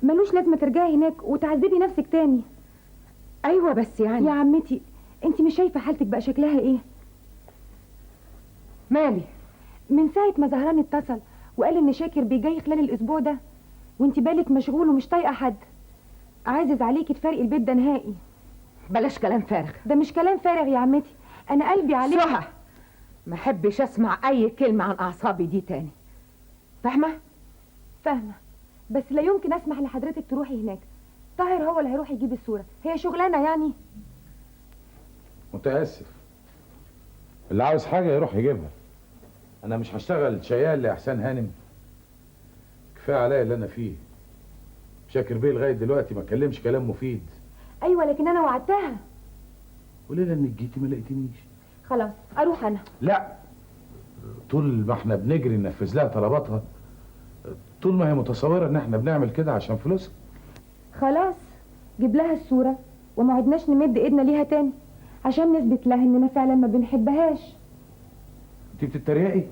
ملوش لازمه ترجعي هناك وتعذبي نفسك تاني. ايوه بس يعني يا عمتي انت مش شايفه حالتك بقى شكلها ايه؟ مالي؟ من ساعه ما زهران اتصل وقال ان شاكر بيجي خلال الاسبوع ده وانت بالك مشغول ومش طايقه حد، عايزز عليكي تفارقي البيت ده نهائي. بلاش كلام فارغ. ده مش كلام فارغ يا عمتي، انا قلبي عليك. سهى، ما احبش اسمع اي كلمة عن اعصابي دي تاني، فاهمة؟ فاهمه، بس لا يمكن اسمح لحضرتك تروحي هناك. طاهر هو اللي هيروح يجيب الصوره، هي شغلانه يعني. متأسف، اللي عاوز حاجة يروح يجيبها. أنا مش هشتغل شيال لإحسان هانم. كفاية عليا اللي أنا فيه. شاكر بيه لغاية دلوقتي ما اتكلمش كلام مفيد. ايوه لكن انا وعدتها. وليلة إنك جيتي ما لقيتنيش. خلاص اروح انا. لا، طول ما احنا بنجري ننفذ لها طلباتها، طول ما هي متصورة إن احنا بنعمل كده عشان فلوسها. خلاص جيب لها الصورة وما عدناش نمد ايدنا ليها تاني عشان نثبت لها اننا فعلا ما بنحبهاش. انت بتتريقي؟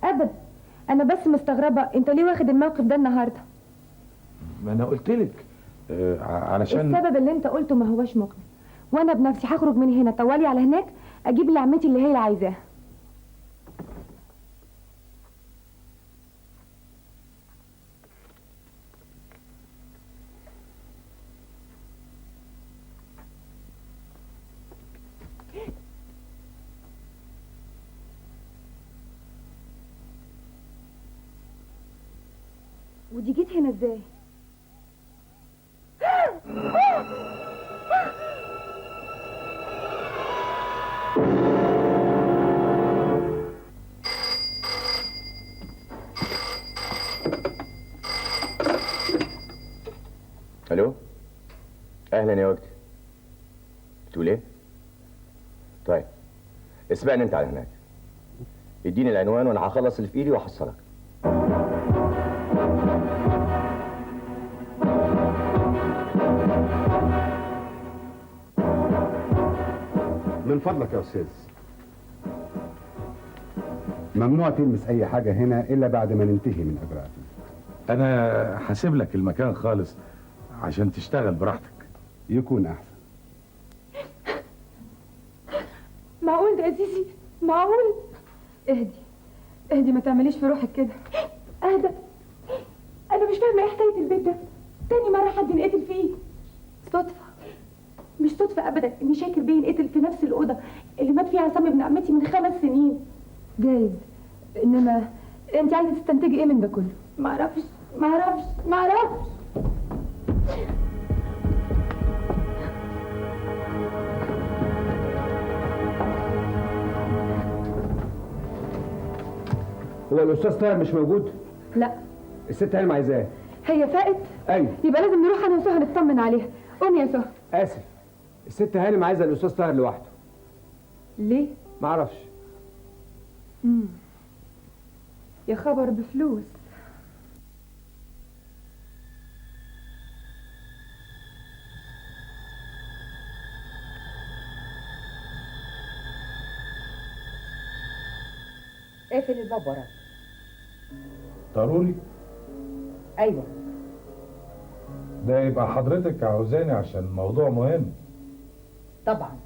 ابدا، انا بس مستغربة انت ليه واخد الموقف ده النهاردة. ما انا قلت لك علشان السبب اللي انت قلته ما هوش مقنع، وانا بنفسي هخرج من هنا طوالي على هناك اجيب لعمتي اللي هي عايزاها. ودي جيت هنا ازاي؟ الو، اهلا يا وجدي. بتقول ايه؟ طيب اسبقني انت على هناك، اديني العنوان وانا هخلص اللي في ايدي واحصلك. من فضلك يا استاذ، ممنوع تلمس اي حاجه هنا الا بعد ما ننتهي من اجراءاتنا. انا هسيب لك المكان خالص عشان تشتغل براحتك. يكون احسن. معقول ده يا زيزي؟ معقول؟ اهدي اهدي، ما تعمليش في روحك كده. اهدى، انا مش فاهمه ايه حكايه البيت ده. تاني مره حد ينقتل فيه. صدفة؟ مش صدفه ابدا ان شاكر بيه ينقتل في نفس الاوضه اللي مات فيها عصام ابن عمتي من 5 سنين. جايز، انما انت عايزه تستنتجي ايه من ده كله؟ معرفش. هو الاستاذ طاهر مش موجود؟ لا. الست هانم عايزاه. هي فائت؟ ايوه. يبقى لازم نروح انا وسهى نطمن عليها. قومي يا سهى. اسف، الست هانم عايزه الاستاذ طاهر لوحده. ليه؟ معرفش. يا خبر بفلوس. اقفل الباب وراك. ضروري؟ ايوه. ده يبقى حضرتك عاوزاني عشان موضوع مهم. طبعا.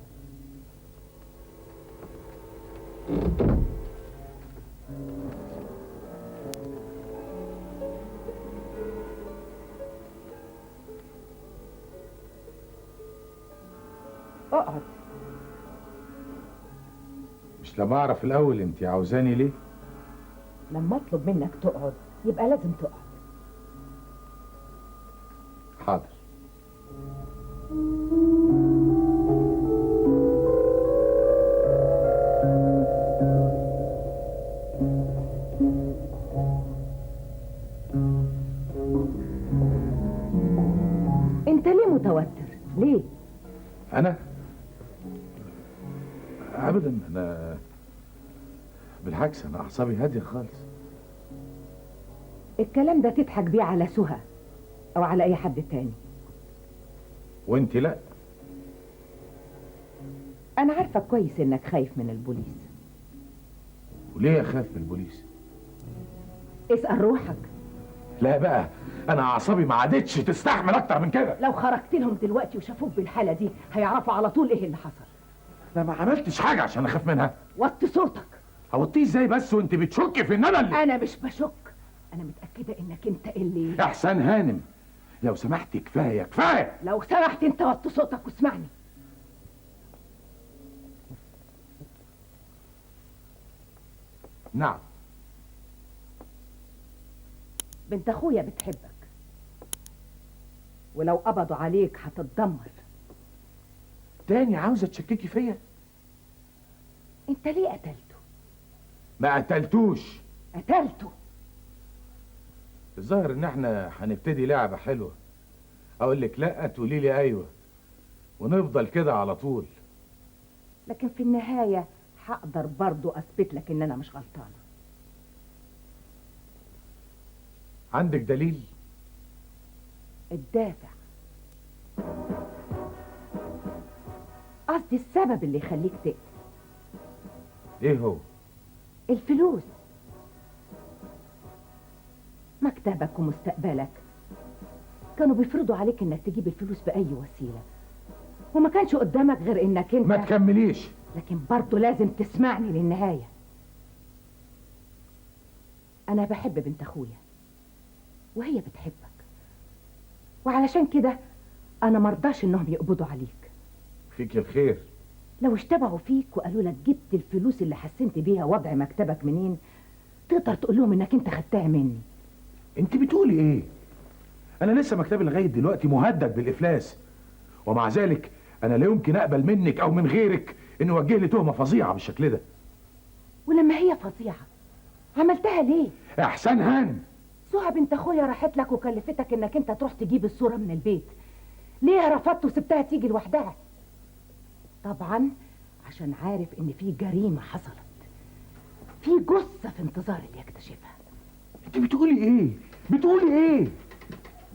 اقعد. مش لما اعرف الاول انت عاوزاني ليه؟ لما اطلب منك تقعد يبقى لازم تقعد. حاضر. انت ليه متوتر؟ ليه؟ انا ابدا، انا بالعكس انا اعصابي هاديه خالص. الكلام ده تضحك بيه على سهى او على اي حد تاني. وانت لا. انا عارفه كويس انك خايف من البوليس. وليه اخاف من البوليس؟ اسأل روحك. لا بقى، انا اعصابي ما عادتش تستحمل اكتر من كده. لو خرجت لهم دلوقتي وشافوك بالحاله دي هيعرفوا على طول ايه اللي حصل. انا ما عملتش حاجه عشان اخاف منها. وطي صوتك. هوطيه ازاي بس وانت بتشكي في ان انا اللي... انا مش بشك، انا متاكده انك انت اللي... احسان هانم، لو سمحت كفايه كفايه. لو سمحت انت وطي صوتك واسمعني. نعم. بنت اخويا بتحبك، ولو قبضوا عليك هتتدمر. تاني عاوزه تشككي فيا؟ انت ليه قتلته؟ ما قتلتوش. قتلته. الظاهر ان احنا هنبتدي لعبه حلوه. اقول لك لا تقولي لي ايوه، ونفضل كده على طول. لكن في النهايه هقدر برضو اثبت لك ان انا مش غلطانه. عندك دليل؟ الدافع. قصدي السبب اللي يخليك تقتل. ايه هو؟ الفلوس. مكتبك ومستقبلك كانوا بيفرضوا عليك انك تجيب الفلوس بأي وسيلة، وما كانش قدامك غير انك انت ما تكمليش. لكن برضه لازم تسمعني للنهاية. أنا بحب بنت أخويا وهي بتحبك، وعلشان كده أنا مرضاش إنهم يقبضوا عليك. فيك الخير. لو اشتبعوا فيك وقالوا لك جبت الفلوس اللي حسنت بيها وضع مكتبك منين، تقدر تقول لهم إنك أنت خدتها مني. انت بتقولي ايه؟ انا لسه مكتبي لغايه دلوقتي مهدد بالافلاس، ومع ذلك انا لا يمكن اقبل منك او من غيرك انه يوجه لي تهمه فظيعه بالشكل ده. ولما هي فظيعة عملتها ليه؟ احسن هان. سهى بنت اخويا راحت لك وكلفتك انك انت تروح تجيب الصورة من البيت، ليه رفضت وسبتها تيجي لوحدها؟ طبعا عشان عارف ان في جريمة حصلت، في جثة في انتظار اللي يكتشفها. انت بتقولي ايه؟ بتقولي ايه؟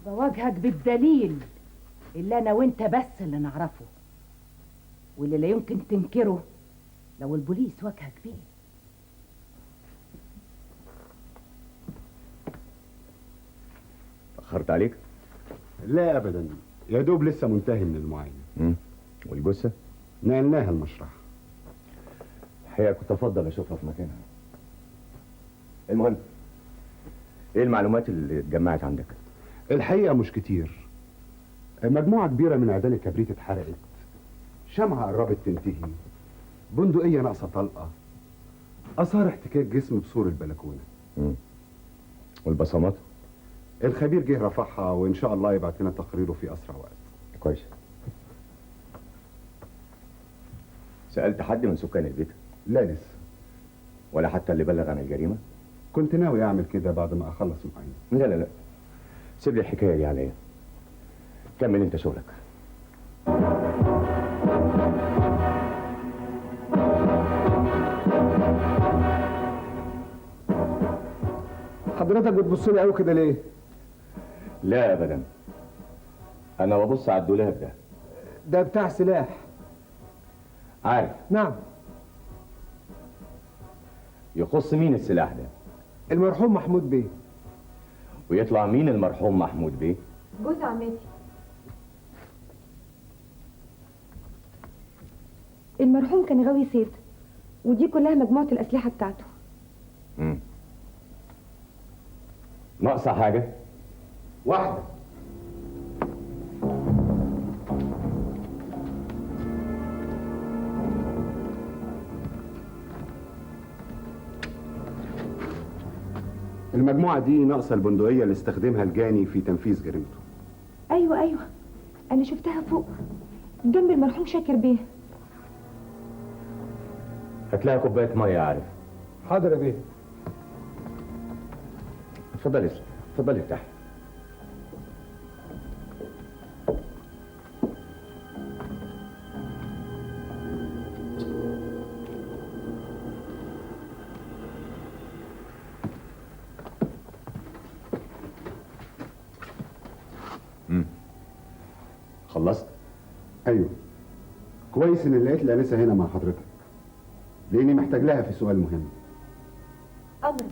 بواجهك بالدليل اللي انا وانت بس اللي نعرفه، واللي لا يمكن تنكره لو البوليس واجهك بيه. أخرت عليك؟ لا ابدا، يا دوب لسه منتهي من المعاينه. والجثه؟ نقلناها المشرحه. الحقيقه كنت افضل اشوفها في مكانها. المهم، ايه المعلومات اللي اتجمعت عندك؟ الحقيقه مش كتير. مجموعه كبيره من عيدان الكبريت اتحرقت، شمعه قربت تنتهي، بندقيه ناقصه طلقه، اثار احتكاك جسم بسور البلكونه. والبصمات؟ الخبير جه رفعها وان شاء الله يبعت لنا تقريره في اسرع وقت. كويس. سألت حد من سكان البيت؟ لا لسه. ولا حتى اللي بلغ عن الجريمة؟ كنت ناوي اعمل كده بعد ما اخلص معاينه. لا سيب لي الحكاية دي عليا. كمل انت شغلك. حضرتك بتبص لي قوي كده ليه؟ لا ابدا، انا ببص على الدولاب ده. ده بتاع سلاح. عارف؟ نعم. يخص مين السلاح ده؟ المرحوم محمود بيه. ويطلع مين المرحوم محمود بيه؟ جوز عمتي. المرحوم كان غاوي صيد، ودي كلها مجموعة الأسلحة بتاعته. ناقصة حاجة؟ واحدة. المجموعه دي ناقصه البندقيه اللي استخدمها الجاني في تنفيذ جريمته. أيوة أنا شفتها فوق جنب المرحوم شاكر بيه. هتلاقي كوباية مية. عارف؟ حاضر يا بيه. اتفضلي ارتاحي. خلصت؟ ايوه. كويس ان لقيت الانسه هنا مع حضرتك، لاني محتاج لها في سؤال مهم. أمرك.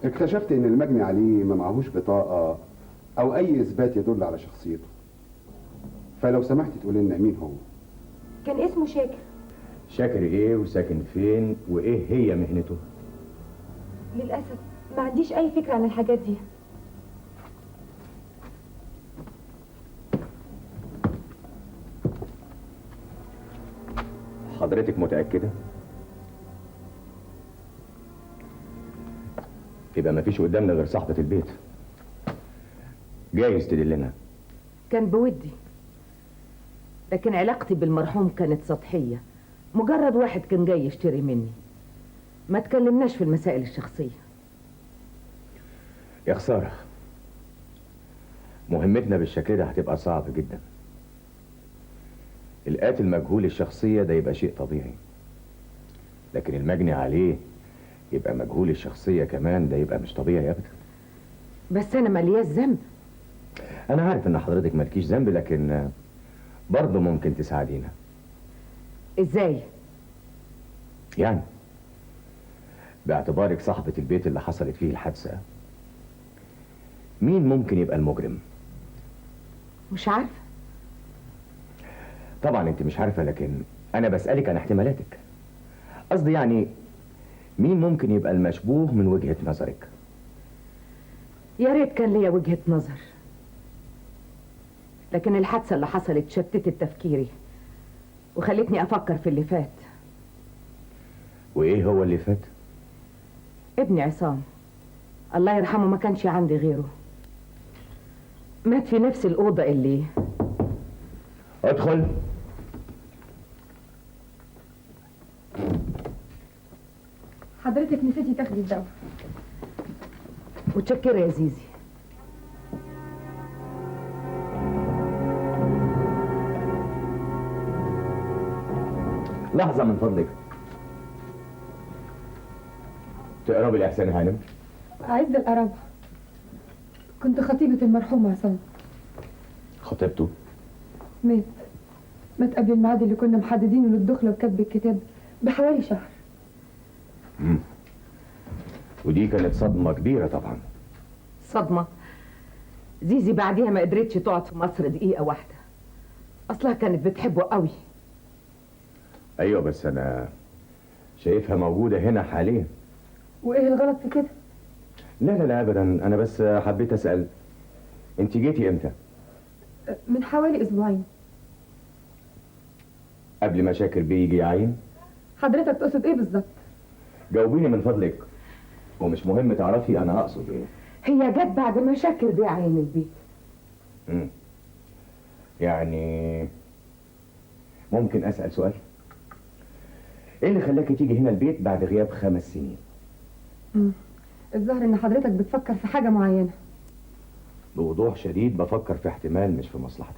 اكتشفت ان المجني عليه ما معهوش بطاقه او اي اثبات يدل على شخصيته، فلو سمحت تقولي لنا مين هو. كان اسمه شاكر. شاكر ايه وساكن فين وايه هي مهنته؟ للأسف ما عنديش أي فكرة عن الحاجات دي. حضرتك متأكدة؟ يبقى مفيش قدامنا غير صاحبة البيت. جايز تدلنا. كان بودي، لكن علاقتي بالمرحوم كانت سطحية، مجرد واحد كان جاي يشتري مني، ما تكلمناش في المسائل الشخصية. يا خسارة، مهمتنا بالشكل ده هتبقى صعب جدا. القاتل مجهول الشخصية ده يبقى شيء طبيعي، لكن المجني عليه يبقى مجهول الشخصية كمان، ده يبقى مش طبيعي أبدا. بس انا مالياش ذنب. انا عارف ان حضرتك مالكيش ذنب، لكن برضه ممكن تساعدينا. ازاي؟ يعني باعتبارك صاحبة البيت اللي حصلت فيه الحادثة، مين ممكن يبقى المجرم؟ مش عارفه. طبعا انت مش عارفة، لكن انا بسألك عن احتمالاتك. قصدي يعني مين ممكن يبقى المشبوه من وجهة نظرك؟ يا ريت كان ليا وجهة نظر، لكن الحادثة اللي حصلت شتتت تفكيري وخلتني أفكر في اللي فات. وايه هو اللي فات؟ ابني عصام الله يرحمه ما كانش عندي غيره، مات في نفس الأوضة اللي... ادخل. حضرتك نسيتي تاخدي الدواء. متشكرة يا زيزي. لحظة من فضلك، تقربي لإحسان هانم. عز القرابة، كنت خطيبة المرحوم عصام. خطيبته؟ مات قبل الميعاد اللي كنا محددينه للدخلة وكتب الكتاب بحوالي شهر. ودي كانت صدمة كبيرة طبعا. صدمة؟ زيزي بعديها ما قدرتش تقعد في مصر دقيقة واحدة، أصلها كانت بتحبه قوي. ايوه بس انا شايفها موجودة هنا حاليا. وايه الغلط في كده؟ لا ابدا، انا بس حبيت اسأل، انت جيتي امتى؟ من حوالي اسبوعين. قبل ما شاكر بيه يجي يعين؟ حضرتك تقصد ايه بالظبط؟ جاوبيني من فضلك، ومش مهم تعرفي انا اقصد ايه. هي جت بعد ما شاكر بيه عين البيت. يعني ممكن اسأل سؤال؟ ايه اللي خلاكي تيجي هنا البيت بعد غياب 5 سنين؟ الظاهر ان حضرتك بتفكر في حاجة معينة. بوضوح شديد بفكر في احتمال مش في مصلحتك.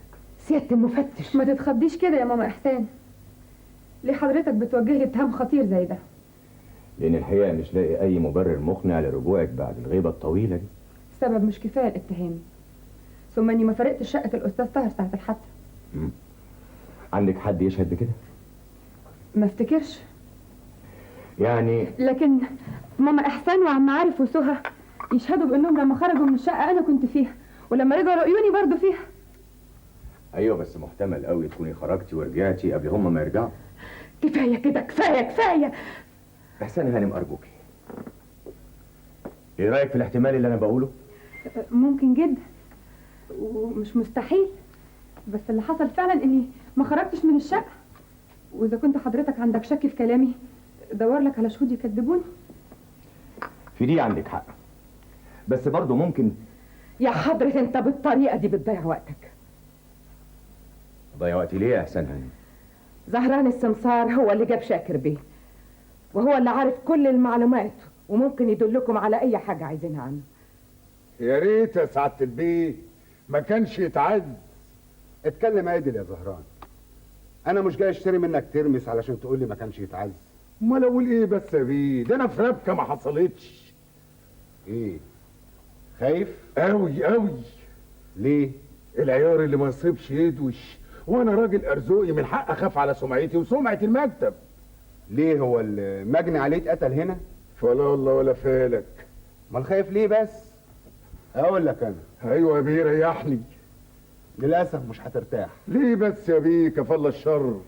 سيادة المفتش، ما تتخضيش كده يا ماما احسان. ليه حضرتك بتوجه لي اتهام خطير زي ده؟ لان الحقيقة مش لاقي اي مبرر مقنع لرجوعك بعد الغيبة الطويلة دي. السبب مش كفاية الاتهام، ثم اني ما فرقتش شقة الاستاذ طاهر ساعة الحادثة. عندك حد يشهد بكده؟ ما افتكرش. يعني لكن ماما احسان وعم عارف وسهى يشهدوا بانهم لما خرجوا من الشقة انا كنت فيها، ولما رجعوا لقيوني برضو فيها. ايوه بس محتمل قوي تكوني خرجتي ورجعتي قبل هم ما يرجعوا. كفاية كده، كفاية. احسان هانم ارجوكي، ايه رايك في الاحتمال اللي انا بقوله؟ ممكن جدا ومش مستحيل، بس اللي حصل فعلا اني ما خرجتش من الشقة. واذا كنت حضرتك عندك شك في كلامي دور لك على شهود يكذبوني. في دي عندك حق، بس برضه ممكن. يا حضرة انت بالطريقة دي بتضيع وقتك. ضيع وقتي ليه يا احسان هانم؟ زهران السمسار هو اللي جاب شاكر بيه، وهو اللي عارف كل المعلومات وممكن يدلكم على اي حاجة عايزينها عنه. يا ريت يا سعادة البيه ما كانش يتعز. اتكلم عادل يا زهران، انا مش جاي اشتري منك ترمس علشان تقول لي ما كانش يتعز. امال اقول ايه بس يا بيه؟ ده انا في ربكه ما حصلتش. ايه خايف؟ قوي قوي. ليه؟ العيار اللي ما يصيبش يدوش، وانا راجل ارزقي من حق اخاف على سمعتي وسمعه المكتب. ليه هو المجني عليه اتقتل هنا؟ فلا الله ولا فالك. امال خايف ليه بس؟ اقول لك انا. ايوه يا بيه ريحني. للاسف مش هترتاح. ليه بس يا بيه؟ كفل الشر.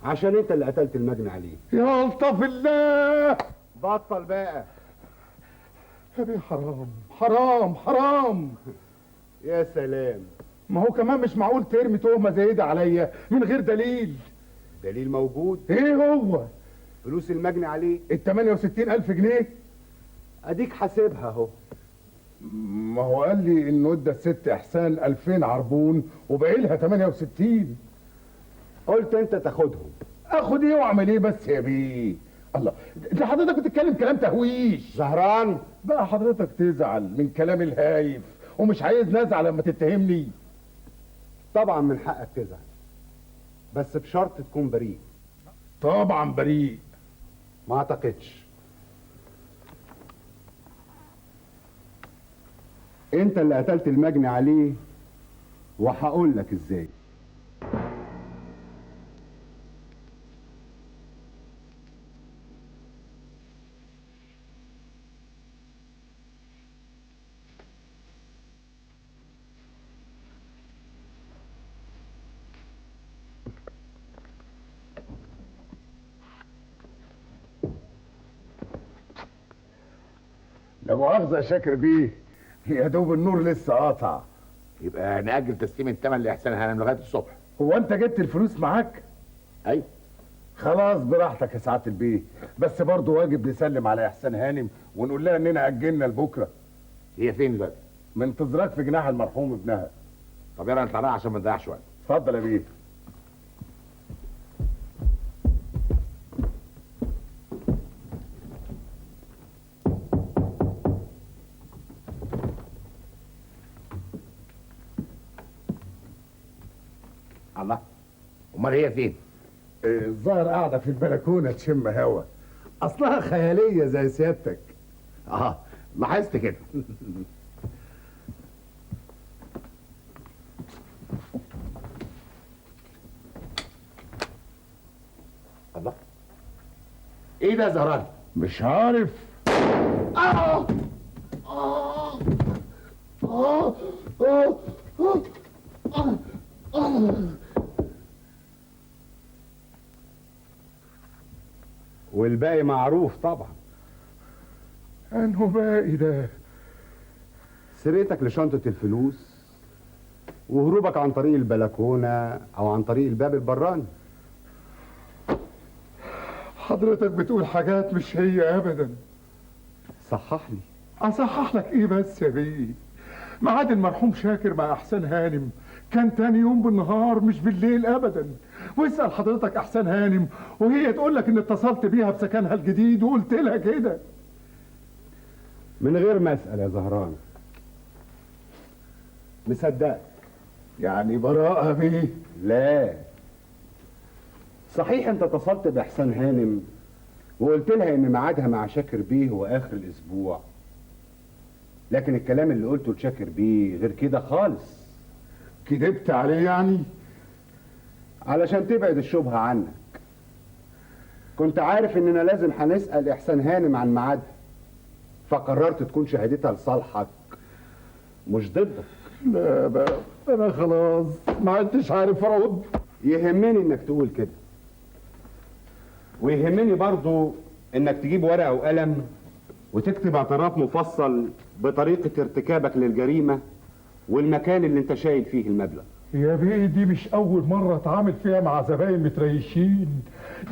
عشان انت اللي قتلت المجني عليه. يا الطف الله. بطل بقى يا بيه، حرام. يا سلام. ما هو كمان مش معقول ترمي تهمه زي دي عليا من غير دليل. دليل موجود. ايه هو؟ فلوس المجني عليه. ال 68,000 جنيه. اديك حاسبها اهو. ما هو قال لي انه ادى الست احسان 2000 عربون وباقي لها 68. قلت انت تاخدهم. اخد ايه واعمل ايه بس يا بيه؟ الله، ده حضرتك بتتكلم كلام تهويش. زهران بقى حضرتك تزعل من كلام الهايف ومش عايز نزعل لما تتهمني. طبعا من حقك تزعل، بس بشرط تكون بريء. طبعا بريء. ما اعتقدش. انت اللي قتلت المجني عليه، وهقول لك ازاي. لا مؤاخذة يا شاكر بيه، يا دوب النور لسه قاطع. يبقى نأجل تسليم الثمن لإحسان هانم لغاية الصبح. هو أنت جبت الفلوس معاك؟ أيوه. خلاص براحتك يا سعادة البيه، بس برضه واجب نسلم على إحسان هانم ونقول لها إننا أجلنا لبكرة. هي فين دلوقتي؟ منتظراك في جناح المرحوم ابنها. طب يلا نطلع لها عشان ما نضيعش وقت. اتفضل يا بيه. الله، امال هي فين؟ الظاهر قاعده في البلكونه تشم هوا، اصلها خياليه زي سيادتك. لاحظت كده. الله، ايه ده يا زهران؟ مش عارف. والباقي معروف طبعا. انه باقي ده؟ سرقتك لشنطة الفلوس وهروبك عن طريق البلكونة او عن طريق الباب البراني. حضرتك بتقول حاجات مش هي ابدا. صحح لي. اصحح لك ايه بس يا بيه؟ ميعاد المرحوم شاكر مع احسان هانم كان تاني يوم بالنهار مش بالليل ابدا. واسال حضرتك احسان هانم وهي تقول لك ان اتصلت بيها في سكنها الجديد وقلت لها كده. من غير ما اسال يا زهران. مصدقك. يعني براءة بيه؟ لا. صحيح انت اتصلت باحسان هانم وقلت لها ان ميعادها مع شاكر بيه هو اخر الاسبوع، لكن الكلام اللي قلته لشاكر بيه غير كده خالص. كدبت عليه يعني؟ علشان تبعد الشبهة عنك. كنت عارف اننا لازم هنسأل احسان هانم عن ميعادها، فقررت تكون شهادتها لصالحك مش ضدك. لا بقى انا خلاص ما عدتش عارف ارد. يهمني انك تقول كده، ويهمني برضو انك تجيب ورقة وقلم وتكتب اعتراف مفصل بطريقة ارتكابك للجريمة والمكان اللي انت شايل فيه المبلغ. يا بيه دي مش اول مرة اتعامل فيها مع زباين متريشين،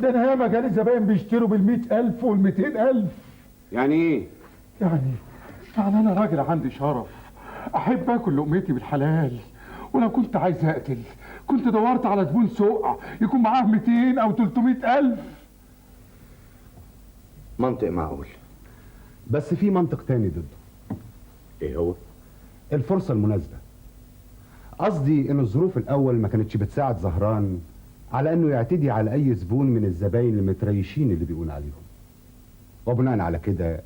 ده انا ياما جالي زباين بيشتروا بال100,000 وال200,000. يعني ايه؟ يعني انا راجل عندي شرف، احب اكل لقمتي بالحلال، ولو كنت عايز اقتل كنت دورت على زبون سوق يكون معاه 200 او 300,000. منطق معقول. بس في منطق تاني ضده. ايه هو؟ الفرصة المناسبة. قصدي ان الظروف الاول ما كانتش بتساعد زهران على انه يعتدي على اي زبون من الزباين المتريشين اللي بيقول عليهم، وبناء على كده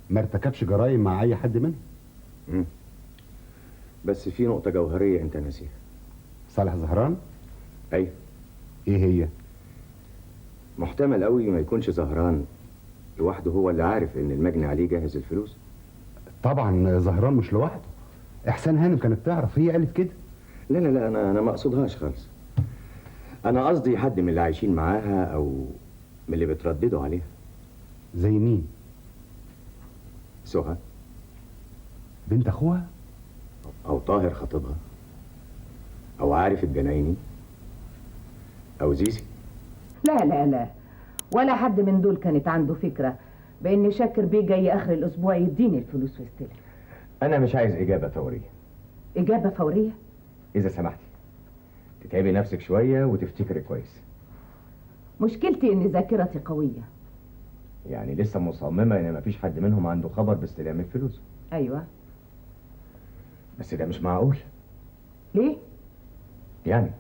ما ارتكبش جرائم مع اي حد منهم. بس في نقطة جوهرية انت ناسيها. صالح زهران؟ ايوه. ايه هي؟ محتمل قوي ما يكونش زهران لوحده هو اللي عارف ان المجني عليه جاهز الفلوس. طبعا زهران مش لوحده، احسان هانم كانت تعرف، هي قالت كده. لا لا لا، انا ما اقصدهاش خالص. انا قصدي حد من اللي عايشين معاها او من اللي بترددوا عليها. زي مين؟ سهى بنت اخوها؟ او طاهر خطيبها، او عارف الجنايني، او زيزي. لا لا لا، ولا حد من دول كانت عنده فكرة بان شاكر بيه جاي اخر الاسبوع يديني الفلوس ويستلم. انا مش عايز اجابة فورية. اجابة فورية؟ اذا سمحتي تتعبي نفسك شوية وتفتكري كويس. مشكلتي ان ذاكرتي قوية. يعني لسه مصممة ان مفيش حد منهم عنده خبر باستلام الفلوس؟ ايوه. بس ده مش معقول. ليه؟ يعني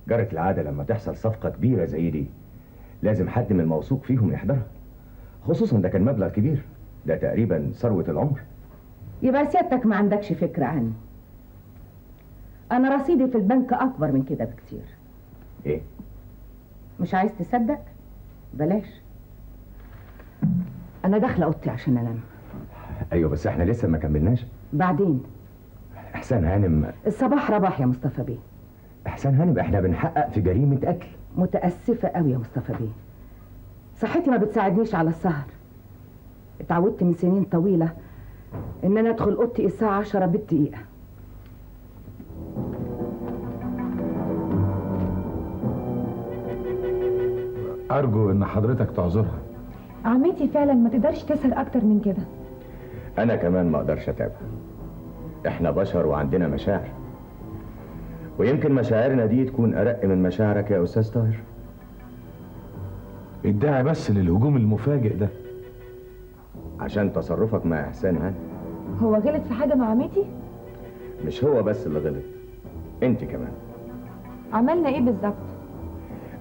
جرت العادة لما تحصل صفقة كبيرة زي دي لازم حد من الموثوق فيهم يحضرها، خصوصا ده كان مبلغ كبير، ده تقريبا ثروة العمر. يبقى سيادتك ما عندكش فكرة عني. أنا رصيدي في البنك أكبر من كده بكتير. ايه؟ مش عايز تصدق؟ بلاش. أنا داخلة أوضتي عشان أنام. ايوه بس احنا لسه ما كملناش. بعدين احسان هانم. الصباح رباح يا مصطفى بيه. احسان هانم، احنا بنحقق في جريمه قتل. متأسفة قوي يا مصطفى بيه، صحتي ما بتساعدنيش على السهر. اتعودت من سنين طويلة إن أنا أدخل أوضتي الساعة 10 بالدقيقة. أرجو إن حضرتك تعذرها. عمتي فعلا ما تقدرش تسهر اكتر من كده. انا كمان ما اقدرش اتابع. احنا بشر وعندنا مشاعر، ويمكن مشاعرنا دي تكون ارق من مشاعرك يا استاذ طاهر. الداعي بس للهجوم المفاجئ ده عشان تصرفك مع احسان هانم. هو غلط في حاجه مع عمتي؟ مش هو بس اللي غلط، انت كمان. عملنا ايه بالظبط؟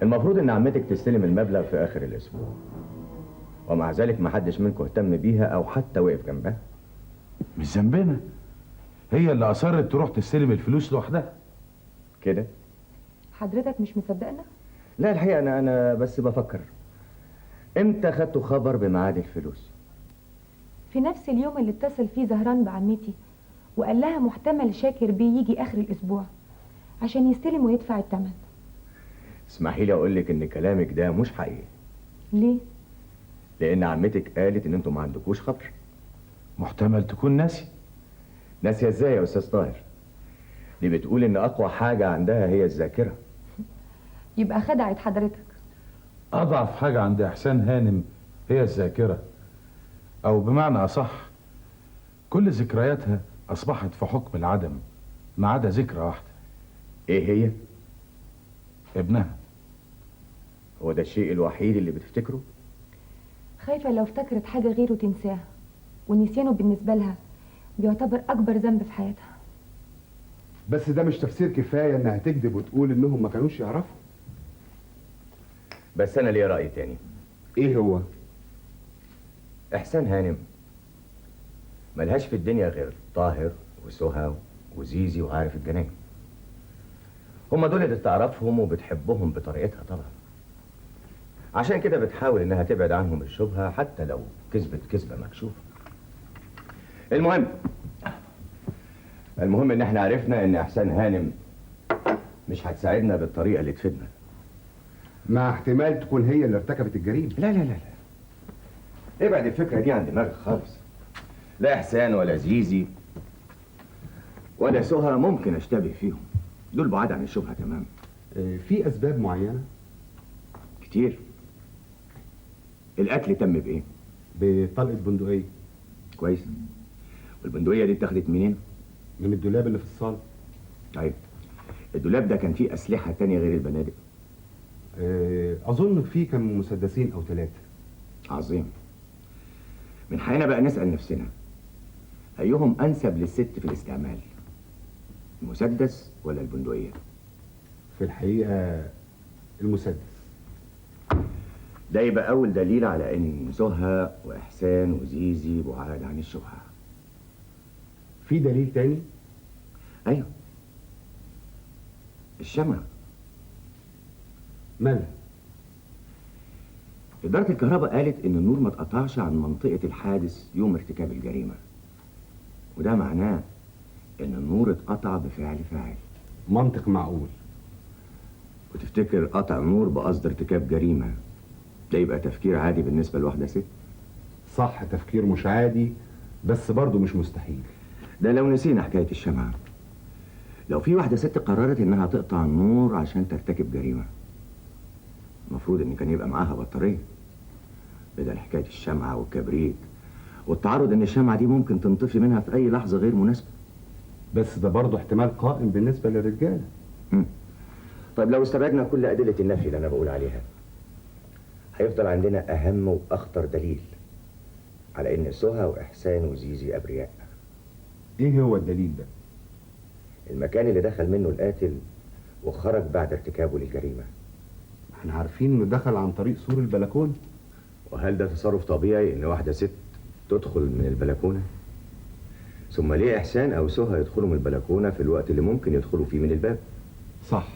المفروض ان عمتك تستلم المبلغ في اخر الاسبوع، ومع ذلك ما حدش منكم اهتم بيها او حتى وقف جنبها. مش ذنبنا، هي اللي اصرت تروح تستلم الفلوس لوحدها كده. حضرتك مش مصدقنا؟ لا الحقيقه انا بس بفكر، امتى خدتوا خبر بميعاد الفلوس؟ في نفس اليوم اللي اتصل فيه زهران بعمتي وقال لها محتمل شاكر بيه يجي اخر الاسبوع عشان يستلم ويدفع الثمن. اسمحي لي اقول لك ان كلامك ده مش حقيقي. ليه؟ لان عمتك قالت ان انتوا ما عندكوش خبر. محتمل تكون ناسي. ناسيه ازاي يا استاذ طاهر؟ دي بتقول ان اقوى حاجه عندها هي الذاكره. يبقى خدعت حضرتك. اضعف حاجه عند احسان هانم هي الذاكره، او بمعنى اصح كل ذكرياتها اصبحت في حكم العدم ما عدا ذكرى واحده. ايه هي؟ ابنها. هو ده الشيء الوحيد اللي بتفتكره؟ خايفه لو افتكرت حاجه غيره تنساها، ونسيانه بالنسبه لها بيعتبر اكبر ذنب في حياتها. بس ده مش تفسير كفايه انها تكذب وتقول انهم ما كانوش يعرفوا. بس انا ليا راي تاني. ايه هو؟ احسان هانم ملهاش في الدنيا غير طاهر وسهى وزيزي وعارف الجناين. هما دول اللي تعرفهم وبتحبهم بطريقتها طبعا، عشان كده بتحاول انها تبعد عنهم الشبهه حتى لو كذبت كذبه مكشوفه. المهم ان احنا عرفنا ان احسان هانم مش هتساعدنا بالطريقه اللي تفيدنا. مع احتمال تكون هي اللي ارتكبت الجريمه. لا لا لا لا، ابعد الفكره دي عن دماغك خالص. لا احسان ولا زيزي ولا سهى ممكن اشتبه فيهم، دول بعاد عن الشبهه تماما. في اسباب معينه؟ كتير. القتل تم بايه؟ بطلقه بندقيه. كويس. والبندقيه دي اتاخدت منين؟ من الدولاب اللي في الصاله. طيب الدولاب ده كان فيه اسلحه تانية غير البنادق؟ اظن فيه كان مسدسين او 3. عظيم. من حقنا بقى نسال نفسنا ايهم انسب للست في الاستعمال، المسدس ولا البندقيه؟ في الحقيقه المسدس. ده يبقى اول دليل على ان سهى واحسان وزيزي بعاد عن الشبهه. في دليل تاني؟ ايوه، الشمعة. مالها؟ إدارة الكهرباء قالت إن النور ما اتقطعش عن منطقة الحادث يوم ارتكاب الجريمة، وده معناه إن النور اتقطع بفعل فاعل. منطق معقول. وتفتكر قطع النور بقصد ارتكاب جريمة ده يبقى تفكير عادي بالنسبة لواحدة ست؟ صح، تفكير مش عادي، بس برضه مش مستحيل. ده لو نسينا حكاية الشمعة. لو في واحدة ست قررت إنها تقطع النور عشان ترتكب جريمة، المفروض إن كان يبقى معاها بطارية بدل حكاية الشمعة والكبريت والتعرض إن الشمعة دي ممكن تنطفي منها في أي لحظة غير مناسبة. بس ده برضه احتمال قائم بالنسبة للرجالة. طيب لو استبعدنا كل أدلة النفي اللي أنا بقول عليها، هيفضل عندنا أهم وأخطر دليل على إن سهى وإحسان وزيزي أبرياء. إيه هو الدليل ده؟ المكان اللي دخل منه القاتل وخرج بعد ارتكابه للجريمة. احنا عارفين إنه دخل عن طريق سور البلكونة. وهل ده تصرف طبيعي إن واحدة ست تدخل من البلكونة؟ ثم ليه إحسان أو سهى يدخلوا من البلكونة في الوقت اللي ممكن يدخلوا فيه من الباب؟ صح.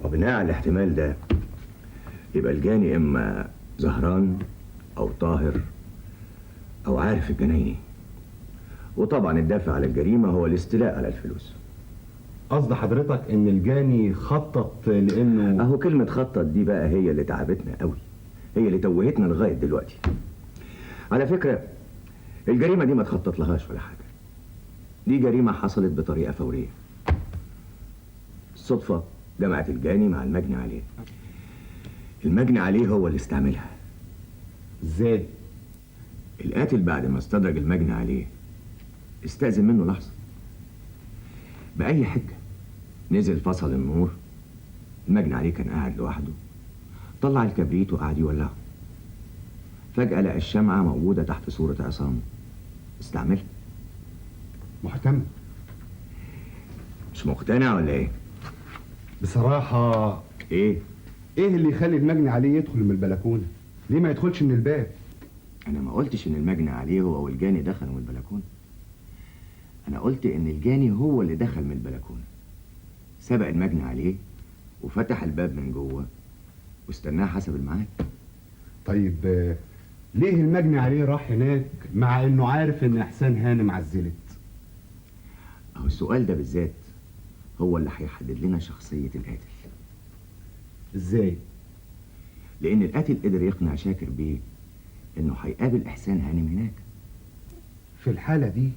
وبناء على الاحتمال ده يبقى الجاني إما زهران أو طاهر أو عارف الجنايني. وطبعا الدافع على الجريمة هو الاستيلاء على الفلوس. قصد حضرتك ان الجاني خطط لانه اهو كلمة خطط دي بقى هي اللي تعبتنا قوي، هي اللي توهتنا لغاية دلوقتي. على فكرة الجريمة دي ما تخطط لهاش ولا حاجة، دي جريمة حصلت بطريقة فورية. الصدفة جمعت الجاني مع المجني عليه. المجني عليه هو اللي استعملها. ازاي؟ القاتل بعد ما استدرج المجني عليه استأذن منه لحظة بأي حجة، نزل فصل النور، المجني عليه كان قاعد لوحده، طلع الكبريت وقعد يولعه. فجأة لقى الشمعة موجودة تحت صورة عصام، استعملها. محتمل. مش مقتنع ولا ايه؟ بصراحة ايه اللي يخلي المجني عليه يدخل من البلكونة؟ ليه ما يدخلش من الباب؟ انا ما قلتش ان المجني عليه هو والجاني دخلوا من البلكونة، انا قلت ان الجاني هو اللي دخل من البلكونة، سبق المجني عليه وفتح الباب من جوه واستناه حسب الميعاد. طيب ليه المجني عليه راح هناك مع انه عارف ان احسان هانم عزلت؟ اهو السؤال ده بالذات هو اللي هيحدد لنا شخصية القاتل. ازاي؟ لان القاتل قدر يقنع شاكر بيه انه هيقابل احسان هانم هناك. في الحالة دي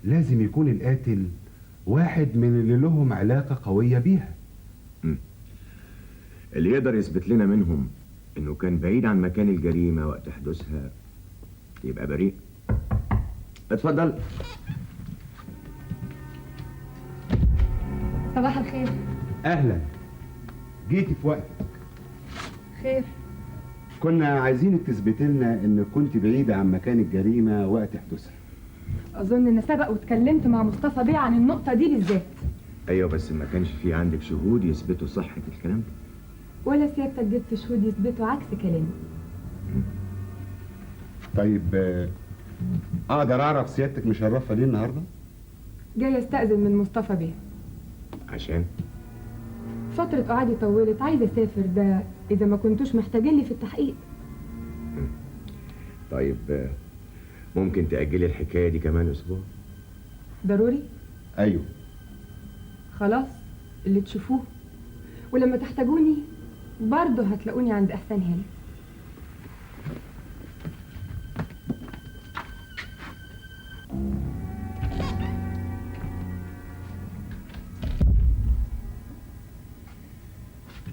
لازم يكون القاتل واحد من اللي لهم علاقة قوية بيها. اللي يقدر يثبت لنا منهم انه كان بعيد عن مكان الجريمة وقت حدوثها يبقى بريء. اتفضل. صباح الخير. اهلا، جيتي في وقتك. خير. كنا عايزينك تثبت لنا انك كنت بعيدة عن مكان الجريمة وقت حدوثها. اظن ان سبق واتكلمت مع مصطفى بيه عن النقطة دي بالذات. ايوه بس ما كانش في عندك شهود يثبتوا صحة الكلام ده. ولا سيادتك جبت شهود يثبتوا عكس كلامي. طيب اقدر اعرف سيادتك مشرفة ليه النهاردة؟ جاي استأذن من مصطفى بيه. عشان فترة قعدي طولت، عايزة اسافر، ده اذا ما كنتوش محتاجين لي في التحقيق. طيب ممكن تأجلي الحكاية دي كمان اسبوع؟ ضروري؟ ايوه. خلاص اللي تشوفوه، ولما تحتاجوني برضه هتلاقوني عند احسان هانم.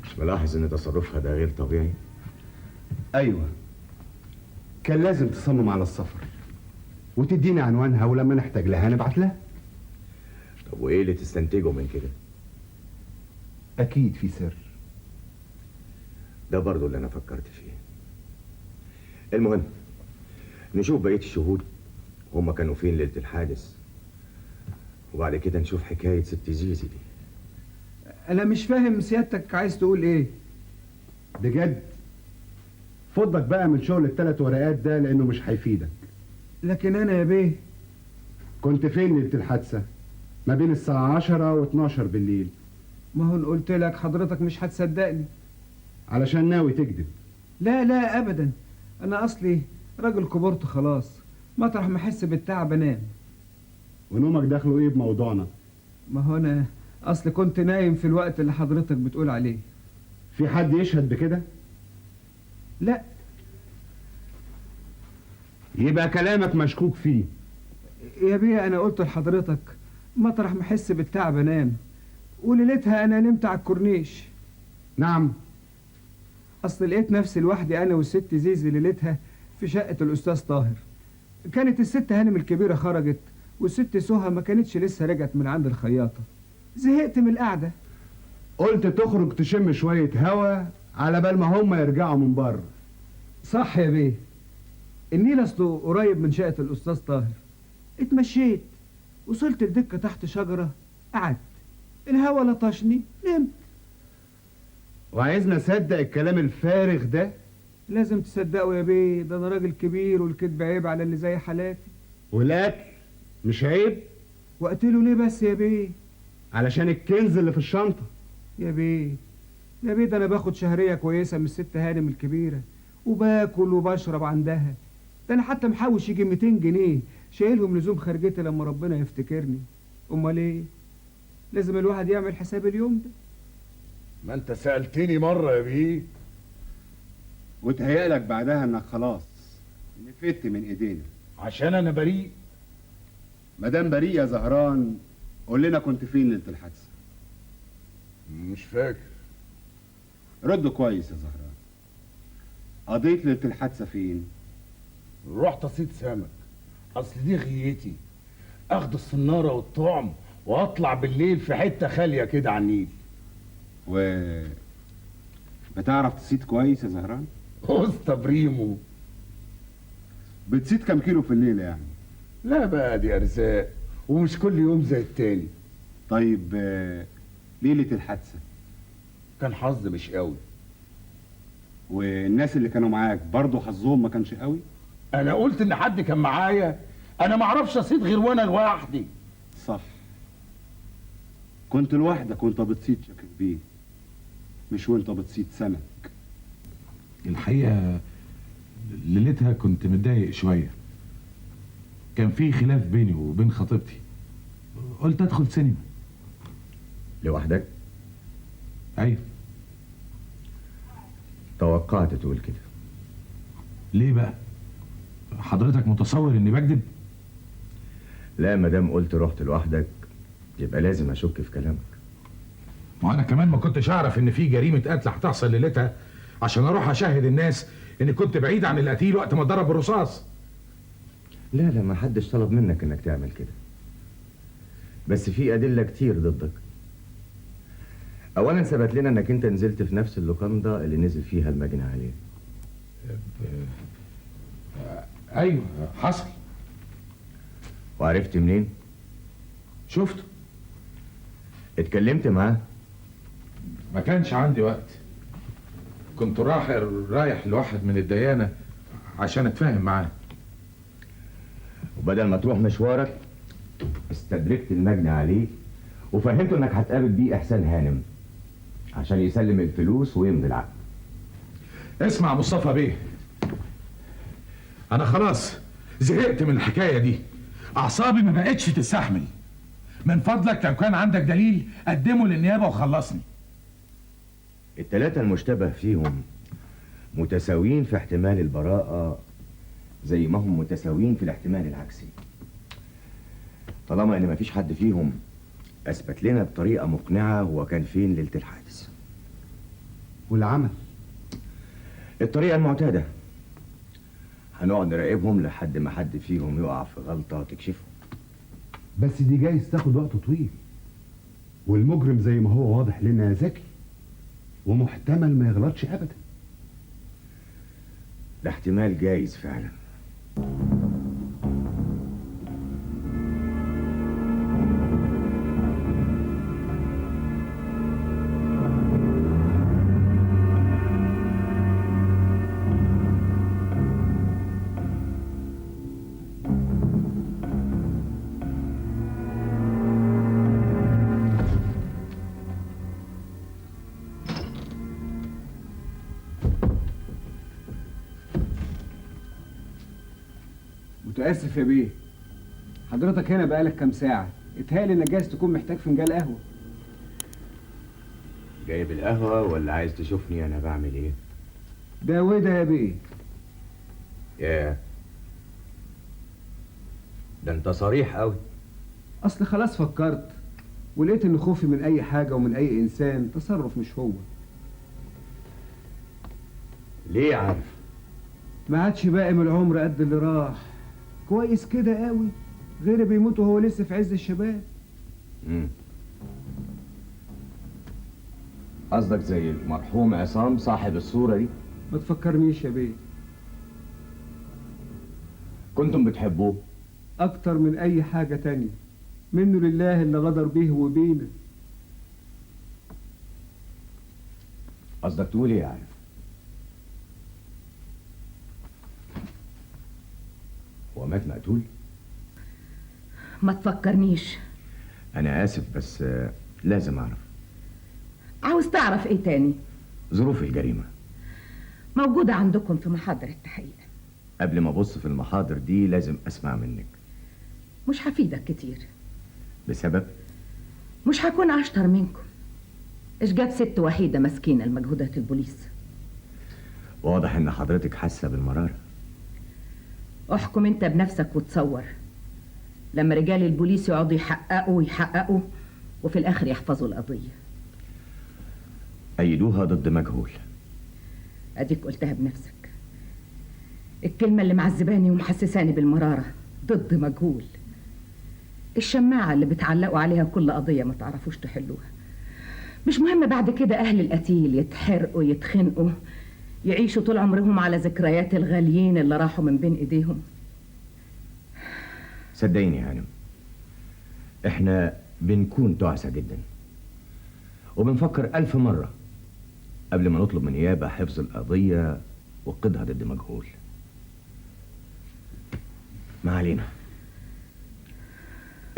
مش ملاحظ ان تصرفها ده غير طبيعي؟ ايوه، كان لازم تصمم على السفر وتديني عنوانها، ولما نحتاج لها نبعت لها. طب وايه اللي تستنتجه من كده؟ اكيد في سر. ده برضو اللي انا فكرت فيه. المهم نشوف بقية الشهود وهم كانوا فين ليلة الحادث، وبعد كده نشوف حكاية ست زيزي دي. انا مش فاهم سيادتك عايز تقول ايه بجد؟ فضك بقى من شغل ال3 ورقات ده لانه مش هيفيدك. لكن انا يا بيه كنت فين ليلة الحادثة؟ ما بين الساعة 10 و12 بالليل. ما هو قلت لك حضرتك مش هتصدقني. علشان ناوي تكذب؟ لا لا ابدا، انا اصلي راجل كبرت خلاص، مطرح ما احس بالتعب انام. ونومك داخله ايه بموضوعنا؟ ما هو انا اصلي كنت نايم في الوقت اللي حضرتك بتقول عليه. في حد يشهد بكده؟ لا. يبقى كلامك مشكوك فيه. يا بيه انا قلت لحضرتك مطرح ما احس بالتعب انام، وليلتها انا نمت على الكورنيش. نعم. اصل لقيت نفسي لوحدي انا والست زيزي ليلتها في شقة الاستاذ طاهر. كانت الست هانم الكبيرة خرجت والست سهى ما كانتش لسه رجعت من عند الخياطة. زهقت من القعدة، قلت تخرج تشم شوية هوا على بال ما هم يرجعوا من بره. صح يا بيه، النيل اصله قريب من شقة الاستاذ طاهر. اتمشيت وصلت الدكة تحت شجرة، قعدت، الهوا لطشني، نمت. وعايزنا نصدق الكلام الفارغ ده؟ لازم تصدقوا يا بيه، ده انا راجل كبير والكذب عيب على اللي زي حالاتي. والاكل مش عيب؟ وقتله ليه بس يا بيه؟ علشان الكنز اللي في الشنطة. يا بيه يا بيه، ده انا باخد شهرية كويسة من الست هانم الكبيرة، وباكل وبشرب عندها. ده انا حتى محوش يجي 200 جنيه شايلهم لزوم خرجتي لما ربنا يفتكرني. امال ايه؟ لازم الواحد يعمل حساب اليوم ده. ما انت سألتني مرة يا بيه. وتهيألك بعدها انك خلاص نفدت من ايدينا. عشان انا بريء. مدام بريء يا زهران، قول لنا كنت فين ليلة الحادثة؟ مش فاكر. رد كويس يا زهران. قضيت ليلة الحادثة فين؟ رحت اصيد سمك. اصل دي غيتي، اخد الصنارة والطعم واطلع بالليل في حتة خالية كده على النيل. بتعرف تصيد كويس يا زهران؟ اسطى بريمو. بتصيد كام كيلو في الليلة يعني؟ لا بقى دي ارزاق، ومش كل يوم زي التاني. طيب ليلة الحادثة كان حظ مش قوي. والناس اللي كانوا معاك برضه حظهم ما كانش قوي؟ انا قلت ان حد كان معايا؟ انا ما اعرفش اصيد غير وانا لوحدي. صح، كنت لوحدك وانت بتصيد شاكر بيه، مش وانت بتصيد سمك. الحقيقة ليلتها كنت متضايق شوية، كان في خلاف بيني وبين خطيبتي، قلت ادخل سينما. لوحدك؟ ايوه. توقعت تقول كده. ليه بقى؟ حضرتك متصور اني بكذب؟ لا، ما دام قلت رحت لوحدك يبقى لازم اشك في كلامك. وانا كمان ما كنتش اعرف ان في جريمة قتل هتحصل ليلتها عشان اروح اشاهد الناس اني كنت بعيد عن القتيل وقت ما ضرب الرصاص. لا ما حدش طلب منك انك تعمل كده، بس في ادله كتير ضدك. اولا ثبت لنا انك انت نزلت في نفس اللوكاندا اللي نزل فيها المجني عليه. ايوه حصل. وعرفت منين؟ شفته. اتكلمت معاه؟ ما كانش عندي وقت، كنت رايح لواحد من الديانة عشان اتفاهم معاه. وبدل ما تروح مشوارك استدركت المجني عليه وفهمته انك هتقابل بيه احسان هانم عشان يسلم الفلوس ويمضي العقد. اسمع مصطفى بيه، انا خلاص زهقت من الحكاية دي، اعصابي ما بقتش تستحمل. من فضلك لو كان عندك دليل قدمه للنيابة وخلصني. التلاتة المشتبه فيهم متساويين في احتمال البراءة زي ما هم متساويين في الاحتمال العكسي. طالما ان مفيش حد فيهم اثبت لنا بطريقة مقنعة هو كان فين ليلة الحادث. والعمل؟ الطريقة المعتادة، هنقعد نراقبهم لحد ما حد فيهم يقع في غلطة تكشفه. بس دي جايز تاخد وقت طويل، والمجرم زي ما هو واضح لنا ذكي ومحتمل ما يغلطش ابدا. ده احتمال جايز فعلا. متأسف يا بيه، حضرتك هنا بقالك كام ساعة، اتهيألي انك جايز تكون محتاج فنجان قهوة. جايب القهوة ولا عايز تشوفني انا بعمل ايه؟ ده وده يا بيه. ياه، ده انت صريح قوي. اصل خلاص فكرت ولقيت ان خوفي من اي حاجة ومن اي انسان تصرف مش هو. ليه عارف؟ ما عادش باقي من العمر قد اللي راح. كويس كده قوي، غيري بيموت وهو لسه في عز الشباب. قصدك زي المرحوم عصام صاحب الصورة دي؟ ما تفكرنيش يا بيه. كنتم بتحبوه؟ اكتر من اي حاجة تانية، منه لله اللي غدر بيه وبينا. قصدك تقول ايه يعني؟ هو مات مقتول؟ ما تفكرنيش. انا اسف بس لازم اعرف. عاوز تعرف ايه تاني؟ ظروف الجريمة موجودة عندكم في محاضر التحقيق. قبل ما ابص في المحاضر دي لازم اسمع منك. مش هفيدك كتير. بسبب؟ مش هكون اشطر منكم. ايش جاب ست وحيدة مسكينة لمجهودات البوليس؟ واضح ان حضرتك حاسة بالمرارة. احكم انت بنفسك وتصور لما رجال البوليس يقعدوا يحققوا وفي الاخر يحفظوا القضية. ايدوها ضد مجهول. اديك قلتها بنفسك. الكلمة اللي معذباني ومحسساني بالمرارة ضد مجهول. الشماعة اللي بتعلقوا عليها كل قضية ما تعرفوش تحلوها. مش مهم بعد كده أهل القتيل يتحرقوا يتخنقوا يعيشوا طول عمرهم على ذكريات الغاليين اللي راحوا من بين إيديهم. صدقيني يا هانم، احنا بنكون تعسى جدا وبنفكر 1000 مرة قبل ما نطلب من نيابة حفظ القضية وقيدها ضد مجهول. ما علينا.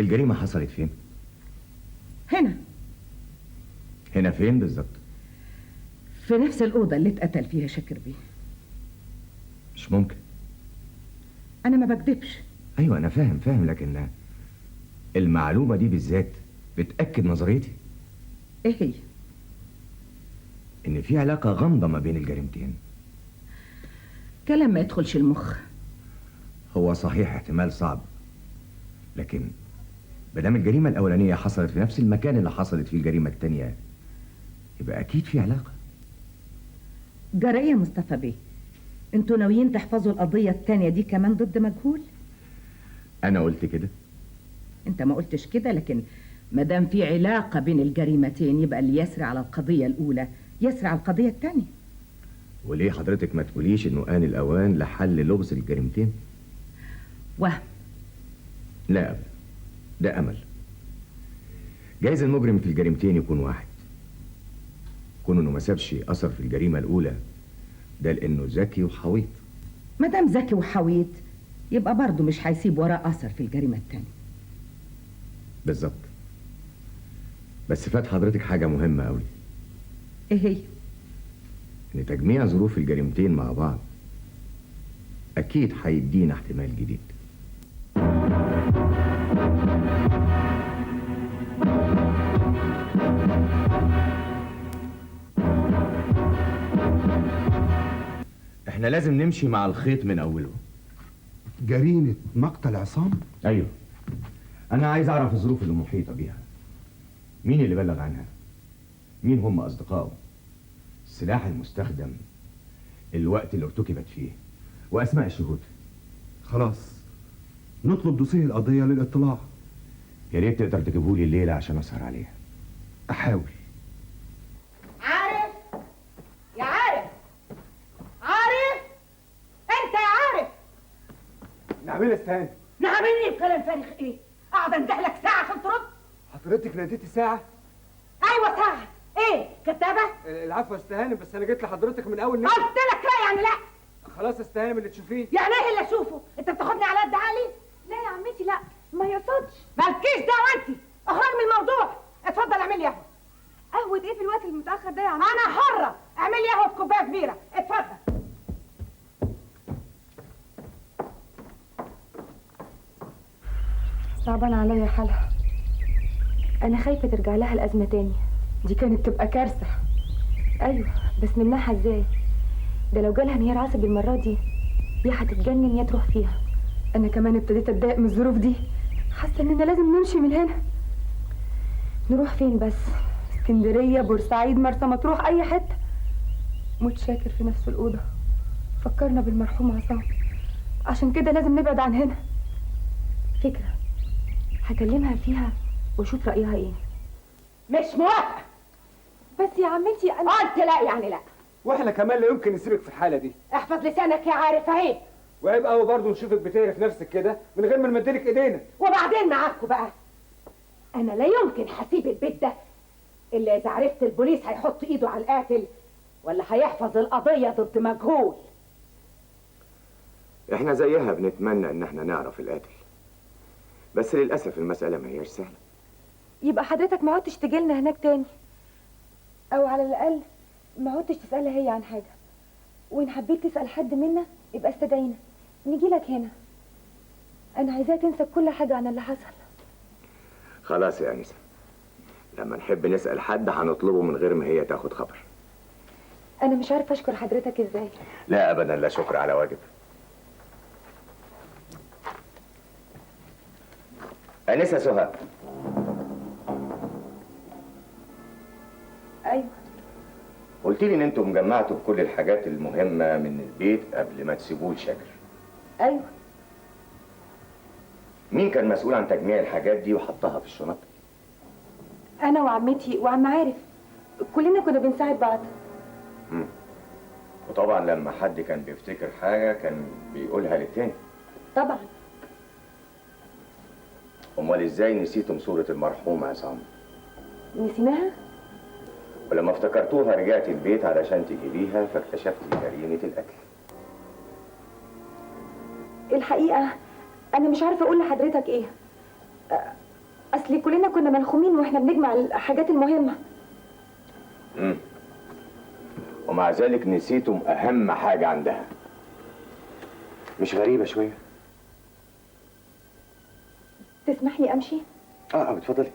الجريمة حصلت فين؟ هنا. هنا فين بالظبط؟ في نفس الأوضة اللي اتقتل فيها شاكر بيه. مش ممكن. أنا ما بكدبش. أيوة أنا فاهم لكن المعلومة دي بالذات بتأكد نظريتي. إيه هي؟ إن في علاقة غامضة ما بين الجريمتين. كلام ما يدخلش المخ. هو صحيح احتمال صعب، لكن مادام الجريمة الأولانية حصلت في نفس المكان اللي حصلت فيه الجريمة التانية يبقى أكيد في علاقة. جرى إيه يا مصطفى بيه؟ انتوا ناويين تحفظوا القضية التانية دي كمان ضد مجهول؟ أنا قلت كده؟ انت ما قلتش كده، لكن مادام في علاقة بين الجريمتين يبقى اللي يسري على القضية الأولى يسري على القضية التانية. وليه حضرتك ما تقوليش إنه آن الأوان لحل لغز الجريمتين؟ وهم. لا أبدا، ده أمل. جايز المجرم في الجريمتين يكون واحد. كون إنه ما سابش أثر في الجريمة الأولى ده لأنه ذكي وحويط. مادام ذكي وحويط يبقى برضه مش هيسيب وراه أثر في الجريمة التانية. بالظبط. بس فات حضرتك حاجة مهمة أوي. إيه هي؟ إن تجميع ظروف الجريمتين مع بعض أكيد هيدينا احتمال جديد. احنا لازم نمشي مع الخيط من أوله. جريمة مقتل عصام؟ أيوه. أنا عايز أعرف الظروف اللي محيطة بيها. مين اللي بلغ عنها؟ مين هم أصدقائه؟ السلاح المستخدم، الوقت اللي ارتكبت فيه، وأسماء الشهود. خلاص نطلب دوسيه القضية للاطلاع. يا ريت تقدر تجيبهولي الليلة عشان أسهر عليها. أحاول. عارف يا عارف، عارف انت يا عارف. نعمل استهانة. نعملني بكلام فارغ ايه؟ قاعد اندهلك ساعة عشان ترد؟ حضرتك ناديتي ساعة؟ ايوه ساعة. ايه كدابة؟ العفو يا استهانة، بس انا جيت لحضرتك من اول قلت لك لا يعني لا. خلاص استهانة من اللي تشوفيه. يعني ايه اللي اشوفه؟ انت بتاخدني على قد عقلي؟ لا يا عمتي لا، ما يقصدش. مالكيش دعوة انت. اخرج من الموضوع. اتفضل اعمل لي قهوة. قهوة ايه في الوقت المتأخر ده يا عمتي؟ انا حرة. اعمل لي قهوة في كوباية كبيرة. اتفضل. صعبان عليا حالها. انا خايفة ترجع لها الأزمة تاني. دي كانت تبقى كارثة. ايوه بس نمنعها ازاي؟ ده لو جالها انهيار عصبي المرة دي يا هتتجنن يا تروح فيها. انا كمان ابتديت اتضايق من الظروف دي. حاسة اننا لازم نمشي من هنا. نروح فين بس؟ اسكندرية، بورسعيد، مرسى مطروح، اي حتة. موت شاكر في نفس الأوضة فكرنا بالمرحوم عصام، عشان كده لازم نبعد عن هنا. فكرة، هكلمها فيها واشوف رأيها ايه. مش موافقة. بس يا عمتي انا قلت لا يعني لا. واحنا كمان لا يمكن نسيبك في الحالة دي. احفظ لسانك يا عارف عيب. وعيب قوي برضه نشوفك بتقرف نفسك كده من غير ما نمدلك ايدينا. وبعدين معاكوا بقى. انا لا يمكن هسيب البيت ده الا اذا عرفت البوليس هيحط ايده على القاتل ولا هيحفظ القضية ضد مجهول. احنا زيها بنتمنى ان احنا نعرف القاتل، بس للأسف المسألة ما هياش سهلة. يبقى حضرتك ما عدتش تجيلنا هناك تاني، او على الاقل ما عدتش تسالها هي عن حاجه، وان حبيت تسال حد منا يبقى استدعينا نجيلك هنا. انا عايزاها تنسى كل حاجه عن اللي حصل. خلاص يا أنسة، لما نحب نسأل حد هنطلبه من غير ما هي تاخد خبر. انا مش عارفه اشكر حضرتك ازاي. لا أبدا، لا شكر على واجب. أنسة سهى. ايوه. قلت لي إن أنتم جمعتوا كل الحاجات المهمة من البيت قبل ما تسيبوه لشاكر. ايوه. مين كان مسؤول عن تجميع الحاجات دي وحطها في الشنط؟ انا وعمتي وعم عارف، كلنا كنا بنساعد بعض. وطبعا لما حد كان بيفتكر حاجة كان بيقولها للتاني. طبعا. أمال إزاي نسيتم صورة المرحوم عصام؟ نسيناها؟ ولما افتكرتوها رجعت البيت علشان تجيبيها فاكتشفتي جريمة القتل. الحقيقه انا مش عارفه اقول لحضرتك ايه، اصل كلنا كنا ملخومين واحنا بنجمع الحاجات المهمه. ومع ذلك نسيتم أهم حاجة عندها. مش غريبة شوية؟ تسمح لي امشي؟ اتفضلي.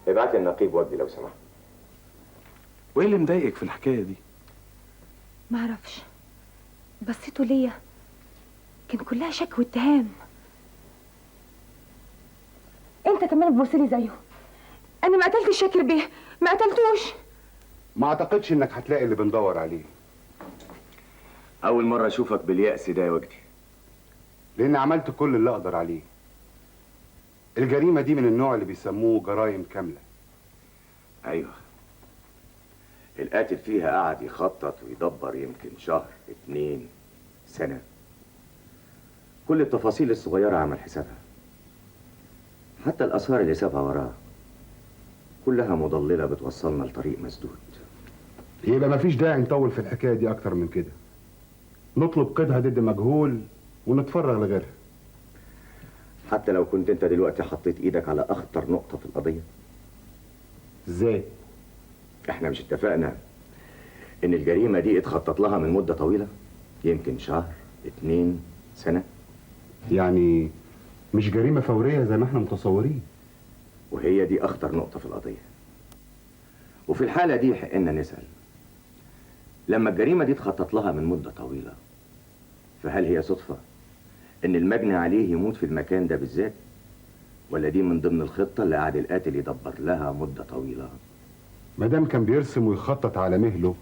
ابعت النقيب وجدي لو سمحت. وايه اللي مضايقك في الحكايه دي؟ ما اعرفش، بصيته ليا كان كلها شك واتهام. انت كمان بتبصلي زيه. انا ما قتلتش شاكر بيه، ما قتلتوش. ما اعتقدش انك هتلاقي اللي بندور عليه. أول مرة أشوفك باليأس ده يا وجدي. لان عملت كل اللي اقدر عليه. الجريمه دي من النوع اللي بيسموه جرائم كامله. أيوه، القاتل فيها قعد يخطط ويدبر يمكن شهر 2 سنة. كل التفاصيل الصغيرة عمل حسابها، حتى الآثار اللي سابها وراه كلها مضللة بتوصلنا لطريق مسدود. يبقى مفيش داعي نطول في الحكايه دي اكتر من كده. نطلب قيدها ضد مجهول ونتفرغ لغيرها. حتى لو كنت انت دلوقتي حطيت ايدك على اخطر نقطة في القضية. ازاي؟ احنا مش اتفقنا ان الجريمة دي اتخطط لها من مدة طويلة، يمكن شهر 2 سنة؟ يعني مش جريمه فوريه زي ما احنا متصورين. وهي دي اخطر نقطة في القضية. وفي الحالة دي حقنا نسأل، لما الجريمة دي اتخطط لها من مدة طويلة، فهل هي صدفة ان المجني عليه يموت في المكان ده بالذات؟ ولا دي من ضمن الخطة اللي قعد القاتل يدبر لها مدة طويلة؟ ما دام كان بيرسم ويخطط على مهله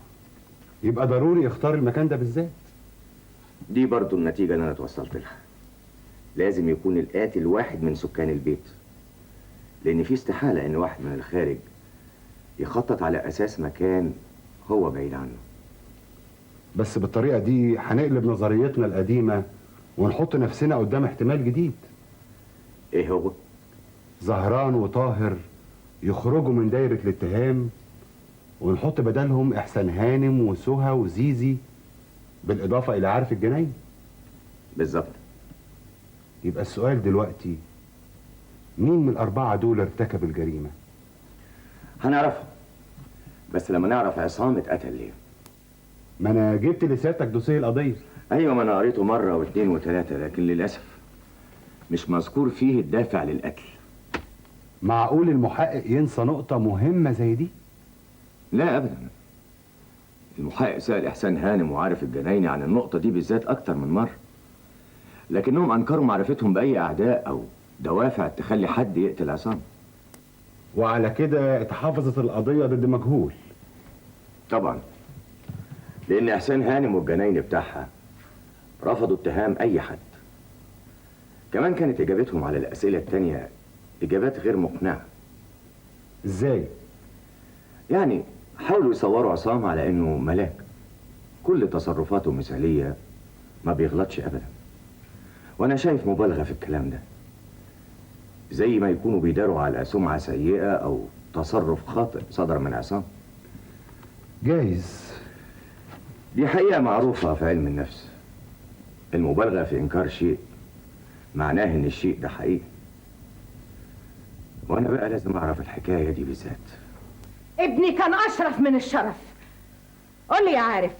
يبقى ضروري يختار المكان ده بالذات. دي برضو النتيجة اللي انا توصلت لها. لازم يكون القاتل واحد من سكان البيت، لان في استحالة ان واحد من الخارج يخطط على اساس مكان هو بعيد عنه. بس بالطريقه دي هنقلب نظريتنا القديمه ونحط نفسنا قدام احتمال جديد. ايه هو؟ زهران وطاهر يخرجوا من دايره الاتهام ونحط بدلهم احسان هانم وسهى وزيزي، بالاضافه الى عارف الجناين. بالظبط. يبقى السؤال دلوقتي، مين من الاربعه دول ارتكب الجريمه؟ هنعرفها، بس لما نعرف عصام اتقتل ليه. ما انا جبت لسيادتك دوسيه القضيه. ايوه، ما انا قريته مره واثنين وثلاثه، لكن للاسف مش مذكور فيه الدافع للقتل. معقول المحقق ينسى نقطه مهمه زي دي؟ لا ابدا. المحقق سأل احسان هانم وعارف الجنايني عن النقطه دي بالذات اكتر من مره، لكنهم انكروا معرفتهم باي اعداء او دوافع تخلي حد يقتل عصام. وعلى كده اتحفظت القضيه ضد مجهول. طبعا، لان احسان هانم والجنايني بتاعها رفضوا اتهام اي حد. كمان كانت اجابتهم على الاسئله التانيه اجابات غير مقنعه. ازاي؟ يعني حاولوا يصوروا عصام على انه ملاك، كل تصرفاته مثاليه، ما بيغلطش ابدا. وانا شايف مبالغه في الكلام ده. زي ما يكونوا بيداروا على سمعة سيئة أو تصرف خاطئ صدر من عصام. جايز. دي حقيقة معروفة في علم النفس. المبالغة في إنكار شيء معناه إن الشيء ده حقيقي. وأنا بقى لازم أعرف الحكاية دي بالذات. ابني كان أشرف من الشرف. قول لي يا عارف،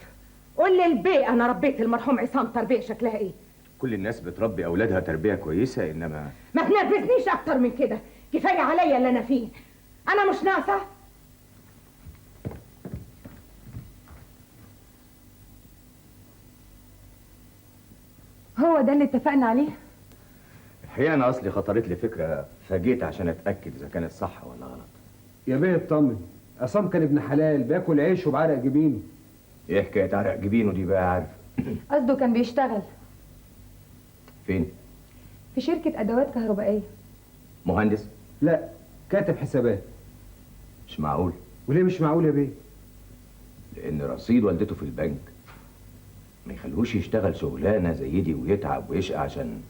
قول لي البي أنا ربيت المرحوم عصام تربية شكلها إيه؟ كل الناس بتربي أولادها تربية كويسة، إنما ما تنرفزنيش أكتر من كده، كفاية عليا اللي أنا فيه. أنا مش ناقصة. هو ده اللي اتفقنا عليه؟ الحقيقة أنا أصلي خطرت لي فكرة فجيت عشان أتأكد إذا كانت صح ولا غلط. يا بيه اطمن، عصام كان ابن حلال بياكل عيش وبعرق جبينه. إيه حكاية عرق جبينه دي بقى عارف؟ قصده كان بيشتغل فين؟ في شركة أدوات كهربائية. مهندس؟ لا، كاتب حسابات. مش معقول. وليه مش معقول يا بيه؟ لأن رصيد والدته في البنك ما يخلوش يشتغل شغلانة زي دي ويتعب ويشقى عشان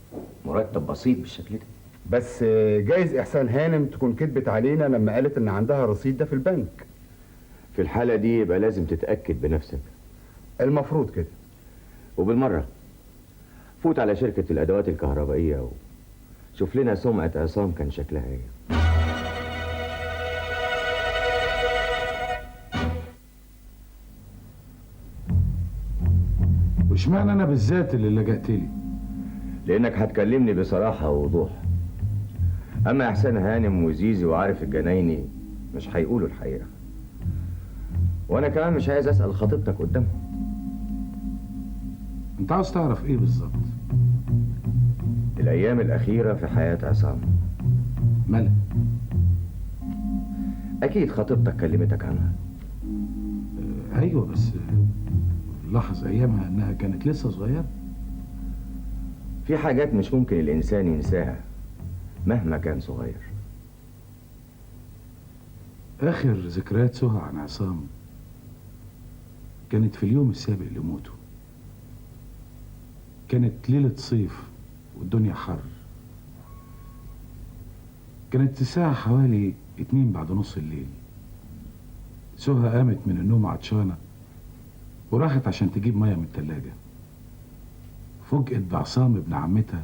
مرتب بسيط بالشكل ده. بس جايز إحسان هانم تكون كدبت علينا لما قالت إن عندها رصيد ده في البنك. في الحالة دي يبقى لازم تتأكد بنفسك. المفروض كده. وبالمرة فوت على شركة الأدوات الكهربائية وشوف لنا سمعة عصام كان شكلها ايه. واشمعنى انا بالذات اللي لجأت لي؟ لأنك هتكلمني بصراحة ووضوح. أما إحسان هانم وزيزي وعارف الجنايني مش هيقولوا الحقيقة. وأنا كمان مش عايز أسأل خطيبتك قدامهم. انت عاوز تعرف ايه بالظبط؟ الأيام الأخيرة في حياة عصام. مالها؟ أكيد خطيبتك كلمتك عنها. ايوه، بس لاحظ ايامها انها كانت لسه صغيره. في حاجات مش ممكن الإنسان ينساها مهما كان صغير. اخر ذكريات سهى عن عصام كانت في اليوم السابق لموته. كانت ليلة صيف والدنيا حر. كانت الساعة حوالي 2 بعد نص الليل. سهى قامت من النوم عطشانة وراحت عشان تجيب مية من التلاجة. فوجئت بعصام ابن عمتها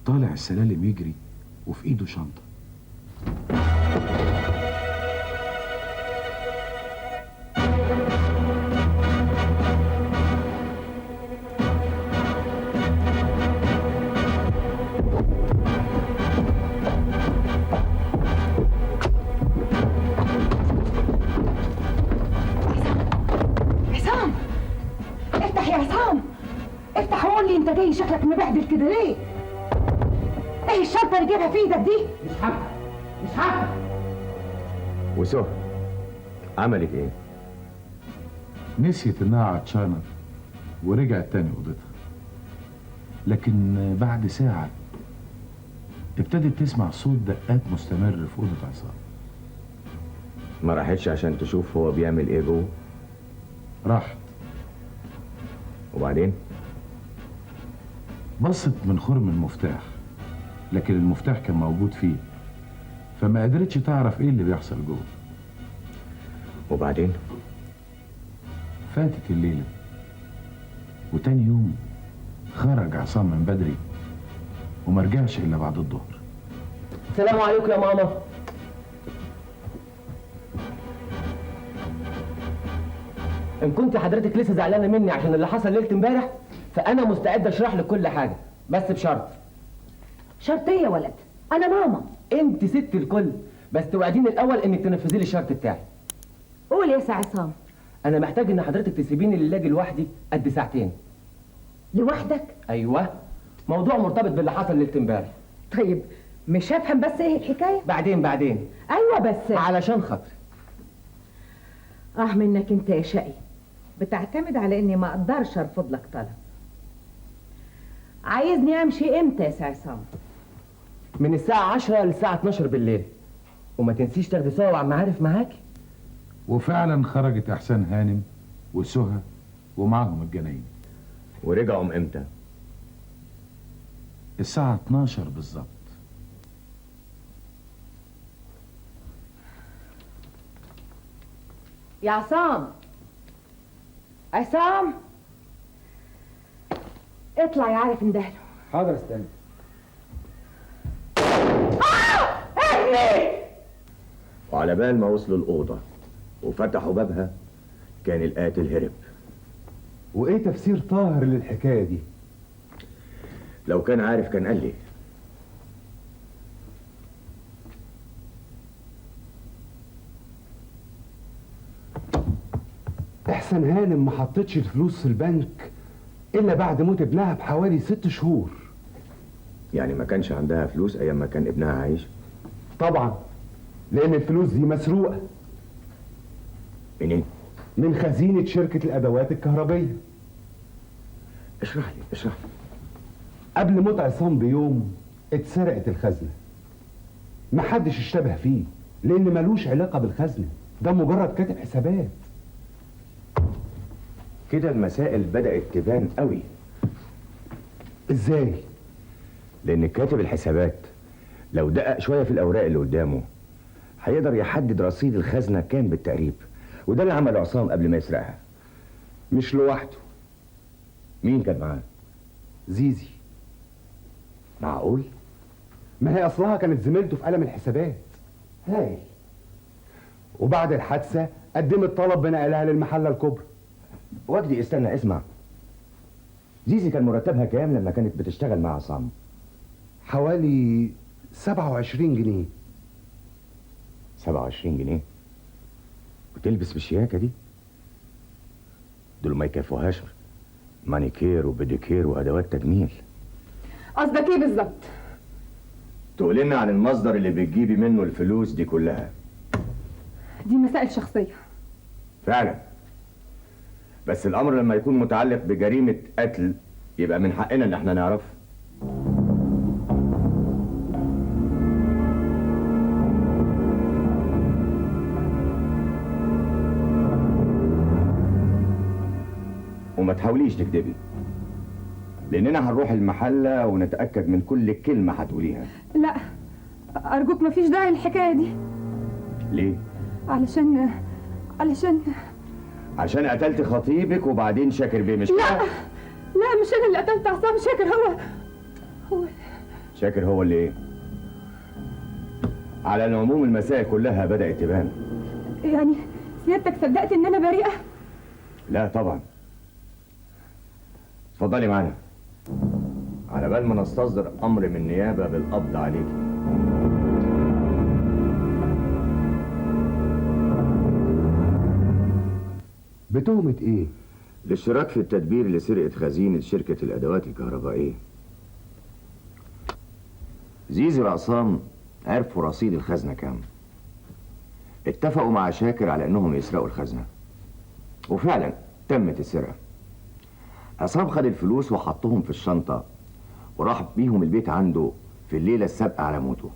طالع السلالم يجري وفي ايده شنطة. عصام، افتح يا عصام، افتح وقول لي انت جاي شكلك مبهدل كده ليه؟ ايه الشنطه اللي جايبها في ايدك دي؟ مش عارفه. وسهى عملت ايه؟ نسيت انها عطشانة ورجعت تاني اوضتها. لكن بعد ساعة ابتدت تسمع صوت دقات مستمر في اوضة عصام. ما راحتش عشان تشوف هو بيعمل ايه جوه؟ راحت. وبعدين؟ بصت من خرم المفتاح، لكن المفتاح كان موجود فيه، فما قدرتش تعرف ايه اللي بيحصل جوه. وبعدين؟ فاتت الليلة، وتاني يوم خرج عصام من بدري وما رجعش الا بعد الظهر. السلام عليكم يا ماما. ان كنت حضرتك لسه زعلانه مني عشان اللي حصل ليله امبارح، فانا مستعد اشرح لك كل حاجه، بس بشرط. شرط ايه يا ولد؟ انا ماما. انت ست الكل، بس توعديني الاول انك تنفذي لي الشرط بتاعي. قول يا عصام. انا محتاج ان حضرتك تسيبيني للاجي لوحدي قد ساعتين. لوحدك؟ ايوه، موضوع مرتبط باللي حصل ليله امبارح. طيب مش هفهم بس ايه الحكايه؟ بعدين ايوه بس علشان خاطري. منك انت يا شقي، بتعتمد على اني ما اقدرش ارفض لك طلب. عايزني امشي امتى يا عصام؟ من الساعه 10 للساعه 12 بالليل، وما تنسيش تاخدي سوا وعم عارف معاكي. وفعلا خرجت احسان هانم وسهى ومعهم الجناين. ورجعوا من امتى؟ الساعة 12 بالظبط. يا عصام، عصام اطلع يا عارف اندهله. حاضر استنى. وعلى بال ما وصلوا الأوضة وفتحوا بابها كان القاتل هرب. وايه تفسير طاهر للحكايه دي؟ لو كان عارف كان قال لي. احسن هانم ما حطتش الفلوس في البنك الا بعد موت ابنها بحوالي 6 شهور. يعني ما كانش عندها فلوس ايام ما كان ابنها عايش؟ طبعا، لان الفلوس دي مسروقه. منين؟ من خزينه شركه الادوات الكهربيه. اشرح لي اشرح لي. قبل موت عصام بيوم اتسرقت الخزنه. محدش اشتبه فيه لان ملوش علاقه بالخزنه، ده مجرد كاتب حسابات. كده المسائل بدأت تبان قوي. ازاي؟ لأن كاتب الحسابات لو دقق شوية في الأوراق اللي قدامه هيقدر يحدد رصيد الخزنة كام بالتقريب، وده اللي عمله عصام قبل ما يسرقها. مش لوحده. مين كان معاه؟ زيزي. معقول؟ ما هي اصلها كانت زميلته في قلم الحسابات. هاي. وبعد الحادثه قدمت طلب بنقلها للمحله الكبرى. وجدي استنى اسمع. زيزي كان مرتبها كام لما كانت بتشتغل مع عصام؟ حوالي 27 جنيه. 27 جنيه؟ وتلبس بالشياكة دي؟ دول ما يكفوهاش مانيكير وبيديكير وأدوات تجميل. قصدك ايه بالظبط؟ تقول لنا عن المصدر اللي بتجيبي منه الفلوس دي كلها. دي مسائل شخصية. فعلا. بس الأمر لما يكون متعلق بجريمة قتل يبقى من حقنا إن احنا نعرف. وما تحاوليش تكذبي، لأننا هنروح المحلة ونتأكد من كل كلمة هتقوليها. لا أرجوك مفيش داعي للحكاية دي. ليه؟ علشان عشان قتلت خطيبك وبعدين شاكر بيه، مش لا كده؟ لا مش أنا اللي قتلت عصام، شاكر هو. شاكر هو اللي ايه؟ على العموم المسائل كلها بدأت تبان. يعني سيادتك صدقت إن أنا بريئة؟ لا طبعا. اتفضلي معانا على بال ما نستصدر امر من النيابه بالقبض عليكي. بتهمة ايه؟ الاشتراك في التدبير لسرقه خزينه شركه الادوات الكهربائيه. زيزي وعصام عرفوا رصيد الخزنه كام. اتفقوا مع شاكر على انهم يسرقوا الخزنه، وفعلا تمت السرقه. عصام خد الفلوس وحطهم في الشنطة وراح بيهم البيت عنده في الليلة السابقة على موته.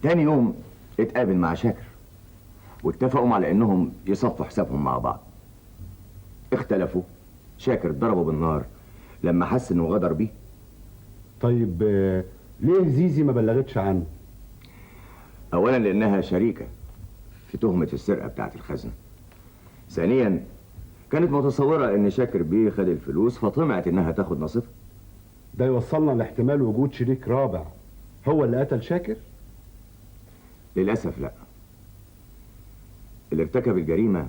تاني يوم اتقابل مع شاكر واتفقوا على انهم يصفوا حسابهم مع بعض. اختلفوا. شاكر ضربه بالنار لما حس انه غدر بيه. طيب ليه زيزي ما بلغتش عنه؟ اولا لانها شريكة في تهمة السرقة بتاعت الخزنة. ثانيا كانت متصورة ان شاكر بيه خد الفلوس فطمعت انها تاخد نصيبها. ده يوصلنا لاحتمال وجود شريك رابع هو اللي قتل شاكر؟ للأسف لا. اللي ارتكب الجريمة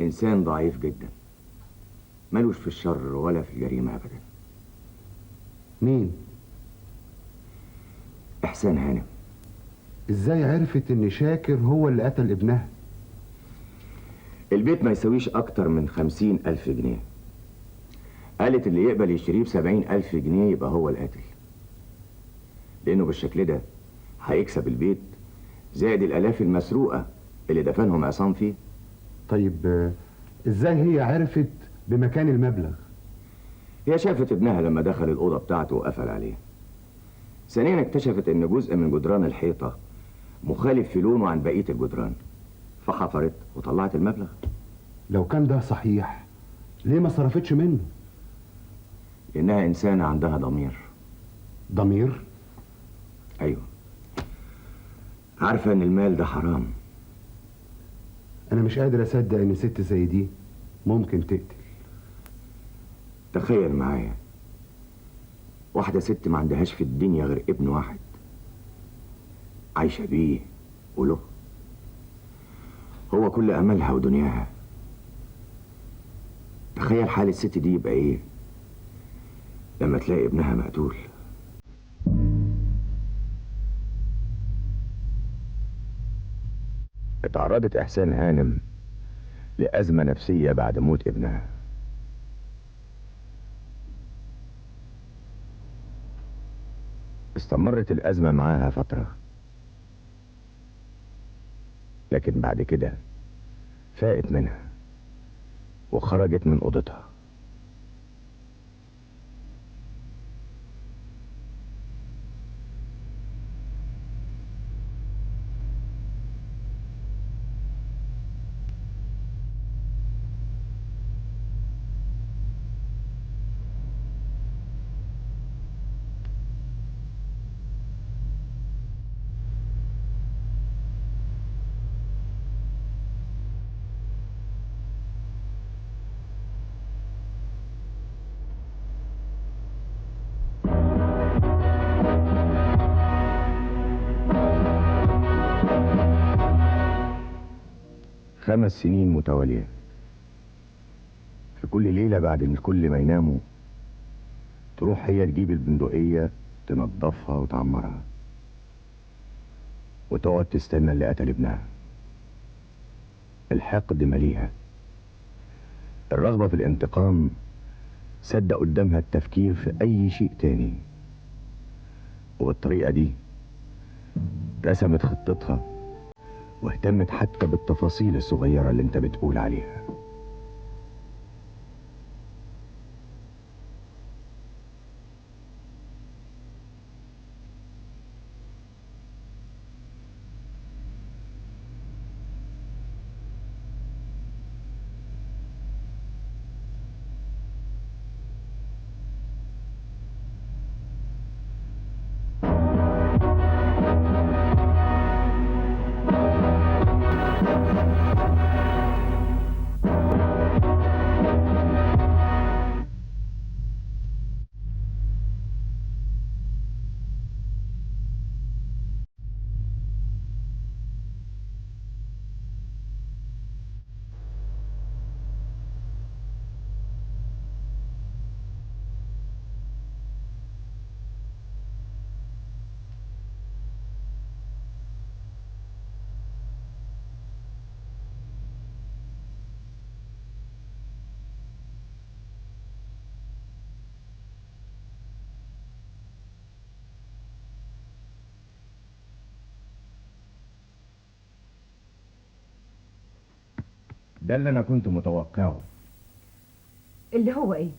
إنسان ضعيف جدا، ملوش في الشر ولا في الجريمة أبدا. مين؟ إحسان هانم. إزاي عرفت إن شاكر هو اللي قتل ابنها؟ البيت ما يسويش أكتر من 50,000 جنيه. قالت اللي يقبل يشتريه ب70,000 جنيه يبقى هو القاتل، لأنه بالشكل ده هيكسب البيت زائد الآلاف المسروقة اللي دفنهم عصام فيه. طيب إزاي هي عرفت بمكان المبلغ؟ هي شافت ابنها لما دخل الأوضة بتاعته وقفل عليه. ثانيا اكتشفت إن جزء من جدران الحيطة مخالف في لونه عن بقية الجدران، فحفرت وطلعت المبلغ. لو كان ده صحيح ليه ما صرفتش منه؟ لأنها إنسانة عندها ضمير. ضمير؟ أيوه. عارفة إن المال ده حرام، انا مش قادر اصدق ان ست زي دي ممكن تقتل. تخيل معايا واحدة ست ما عندهاش في الدنيا غير ابن واحد، عايشة بيه وله، هو كل أملها ودنياها. تخيل حال الست دي يبقى إيه لما تلاقي ابنها مقتول. اتعرضت إحسان هانم لأزمة نفسية بعد موت ابنها. استمرت الأزمة معاها فترة، لكن بعد كده فاقت منها وخرجت من أوضتها. خمس سنين متوالية، في كل ليلة بعد الكل ما يناموا تروح هي تجيب البندقية تنظفها وتعمرها، وتقعد تستنى اللي قتل ابنها. الحقد مليها، الرغبة في الانتقام سد قدامها التفكير في أي شيء تاني، وبالطريقة دي رسمت خطتها واهتمت حتى بالتفاصيل الصغيرة اللي انت بتقول عليها. ده اللي انا كنت متوقعه. اللي هو ايه؟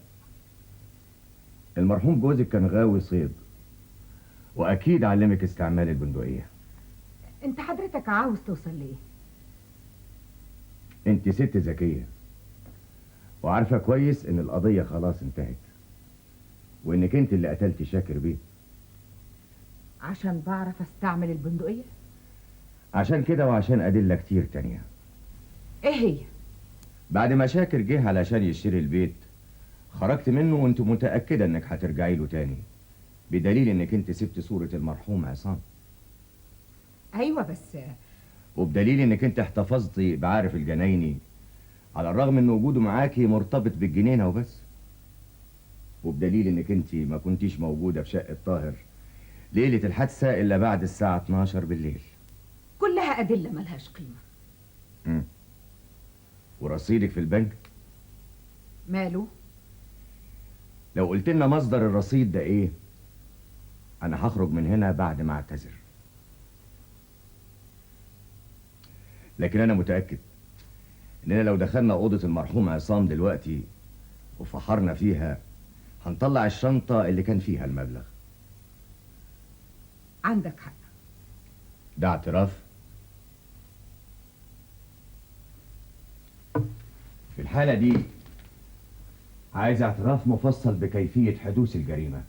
المرحوم جوزك كان غاوي صيد، واكيد علمك استعمال البندقية. انت حضرتك عاوز توصل لايه؟ انت ست ذكية وعارفة كويس ان القضية خلاص انتهت، وانك انت اللي قتلت شاكر بيه. عشان بعرف استعمل البندقية؟ عشان كده وعشان ادلة كتير تانية. ايه هي؟ بعد ما شاكر جه علشان يشتري البيت خرجت منه وانت متأكدة انك هترجعي له تاني، بدليل انك انت سبت صورة المرحوم عصام. ايوه بس وبدليل انك انت احتفظتي بعارف الجنايني على الرغم ان وجوده معاكي مرتبط بالجنينة وبس. وبدليل انك انت ما كنتيش موجودة في شقة طاهر ليلة الحادثة الا بعد الساعة 12 بالليل. كلها ادلة ملهاش قيمة. ورصيدك في البنك ماله؟ لو قلت لنا مصدر الرصيد ده ايه انا هخرج من هنا بعد ما اعتذر. لكن انا متأكد اننا لو دخلنا اوضة المرحوم عصام دلوقتي وفحرنا فيها هنطلع الشنطة اللي كان فيها المبلغ. عندك حق. ده اعتراف. في الحالة دي عايز اعتراف مفصل بكيفية حدوث الجريمة.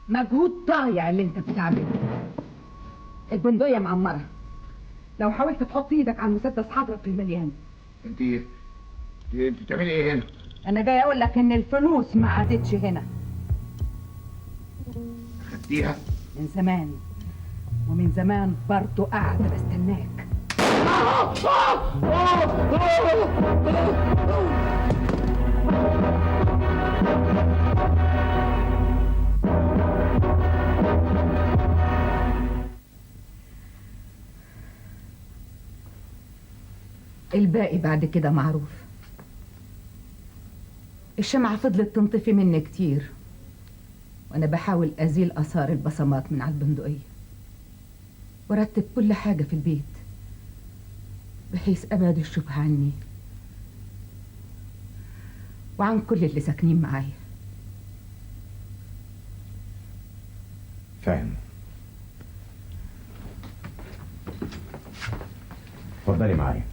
مجهود ضايع اللي انت بتعمله. البندقية معمرة، لو حاولت تحط ايدك على المسدس هضرب في المليان. انت بتعملي ايه هنا؟ انا جاي اقول لك ان الفلوس ما عادتش هنا خدتيها؟ من زمان، ومن زمان برضه قاعدة بستناك. الباقي بعد كده معروف. الشمعة فضلت تنطفي مني كتير وأنا بحاول أزيل آثار البصمات من على البندقية ورتب كل حاجة في البيت بحيث أبعد الشبهة عني وعن كل اللي ساكنين معايا. فاهم. اتفضلي معايا.